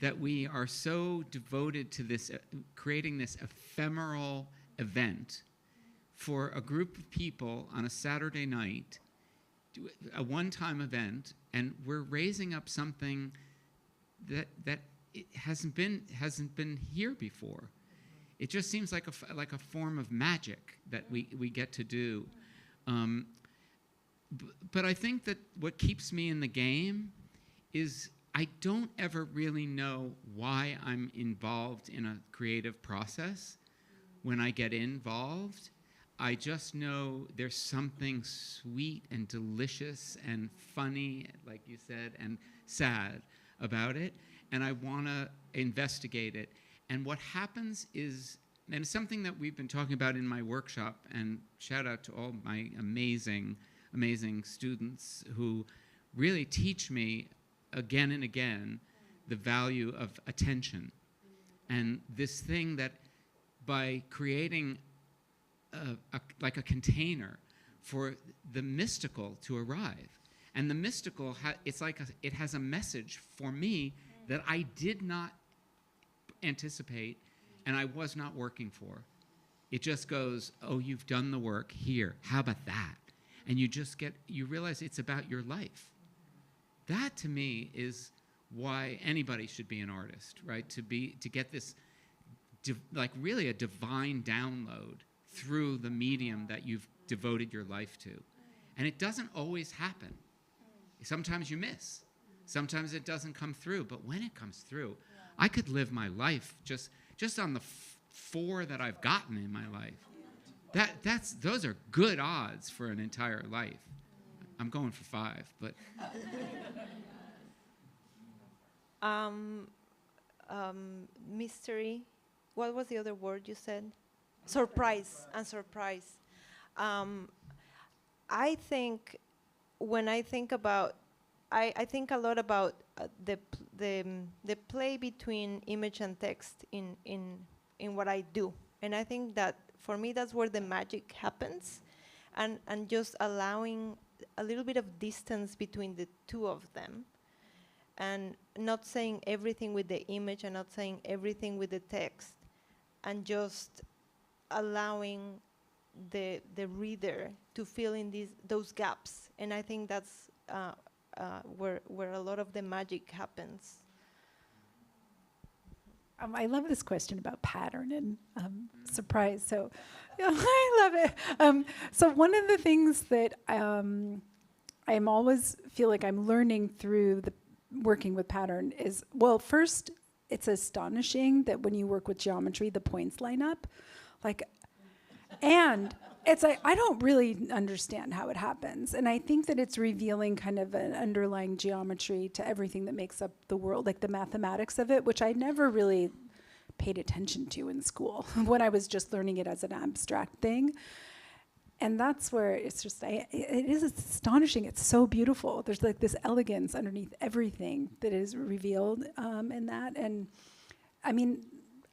That we are so devoted to this, creating this ephemeral event for a group of people on a Saturday night, a one-time event, and we're raising up something that it hasn't been here before. It just seems like a form of magic that we get to do. But I think that what keeps me in the game is I don't ever really know why I'm involved in a creative process. When I get involved, I just know there's something sweet and delicious and funny, like you said, and sad about it, and I want to investigate it. And what happens is, and it's something that we've been talking about in my workshop, and shout out to all my amazing students who really teach me again and again the value of attention. And this thing that by creating like a container for the mystical to arrive, and the mystical, it's like it has a message for me that I did not anticipate and I was not working for. It just goes, oh, you've done the work here. How about that? And you realize it's about your life. That to me is why anybody should be an artist, right? To get this, like really a divine download through the medium that you've devoted your life to. And it doesn't always happen. Sometimes you miss. Sometimes it doesn't come through. But when it comes through, I could live my life just on the 4 that I've gotten in my life. those are good odds for an entire life. I'm going for 5, but. Mystery. What was the other word you said? Surprise and surprise. I think when I think about, I think a lot about the play between image and text in what I do, and I think that for me that's where the magic happens, and just allowing a little bit of distance between the two of them, and not saying everything with the image and not saying everything with the text, and just allowing the reader to fill in those gaps. And I think that's where a lot of the magic happens. I love this question about pattern and surprise. So I love it. So one of the things that I'm always feel like I'm learning through the working with pattern is, well, first, it's astonishing that when you work with geometry, the points line up. And it's like, I don't really understand how it happens. And I think that it's revealing kind of an underlying geometry to everything that makes up the world, like the mathematics of it, which I never really paid attention to in school when I was just learning it as an abstract thing. And that's where it's just, it is astonishing. It's so beautiful. There's like this elegance underneath everything that is revealed in that. And I mean,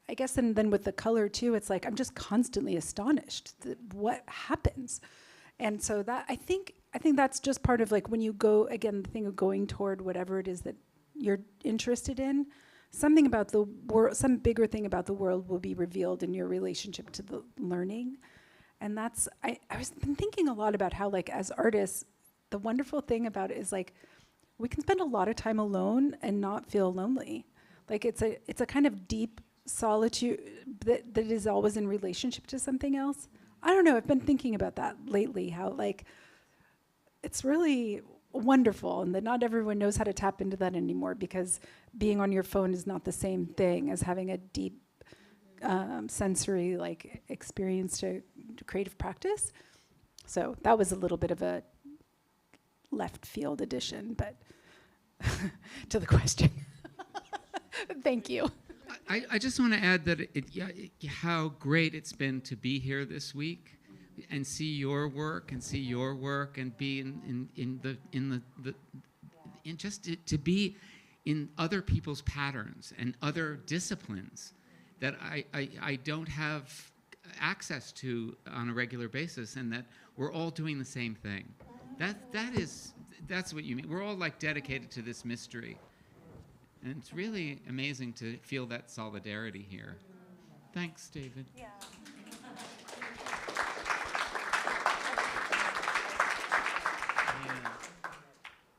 I guess, and then with the color too, it's like I'm just constantly astonished that what happens. And so that I think that's just part of like when you go, again, the thing of going toward whatever it is that you're interested in, something about the world, some bigger thing about the world will be revealed in your relationship to the learning. And that's, I was been thinking a lot about how, like, as artists, the wonderful thing about it is like we can spend a lot of time alone and not feel lonely. Like it's a kind of deep solitude that is always in relationship to something else. I don't know, I've been thinking about that lately, how like it's really wonderful, and that not everyone knows how to tap into that anymore, because being on your phone is not the same thing as having a deep sensory like experience to creative practice. So that was a little bit of a left field addition, but to the question. Thank you. I just want to add that how great it's been to be here this week and see your work and be to be in other people's patterns and other disciplines that I don't have access to on a regular basis, and that we're all doing the same thing. That's what you mean. We're all like dedicated to this mystery. And it's really amazing to feel that solidarity here. Thanks, David. Yeah.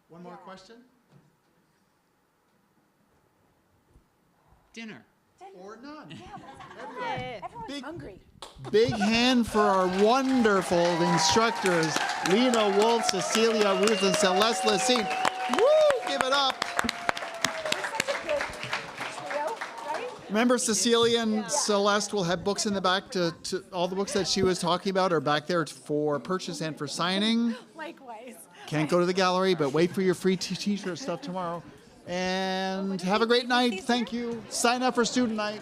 One more question? Dinner. Or none. Yeah. Everyone's hungry. Big hand for our wonderful instructors, Lena Wolff, Cecilia Ruiz, and Celeste Lecesne. Woo! Give it up. Remember, Cecilia and Celeste will have books in the back to all the books that she was talking about are back there for purchase and for signing. Likewise. Can't go to the gallery, but wait for your free t-shirt stuff tomorrow. And have a great night. Thank you. Sign up for student night.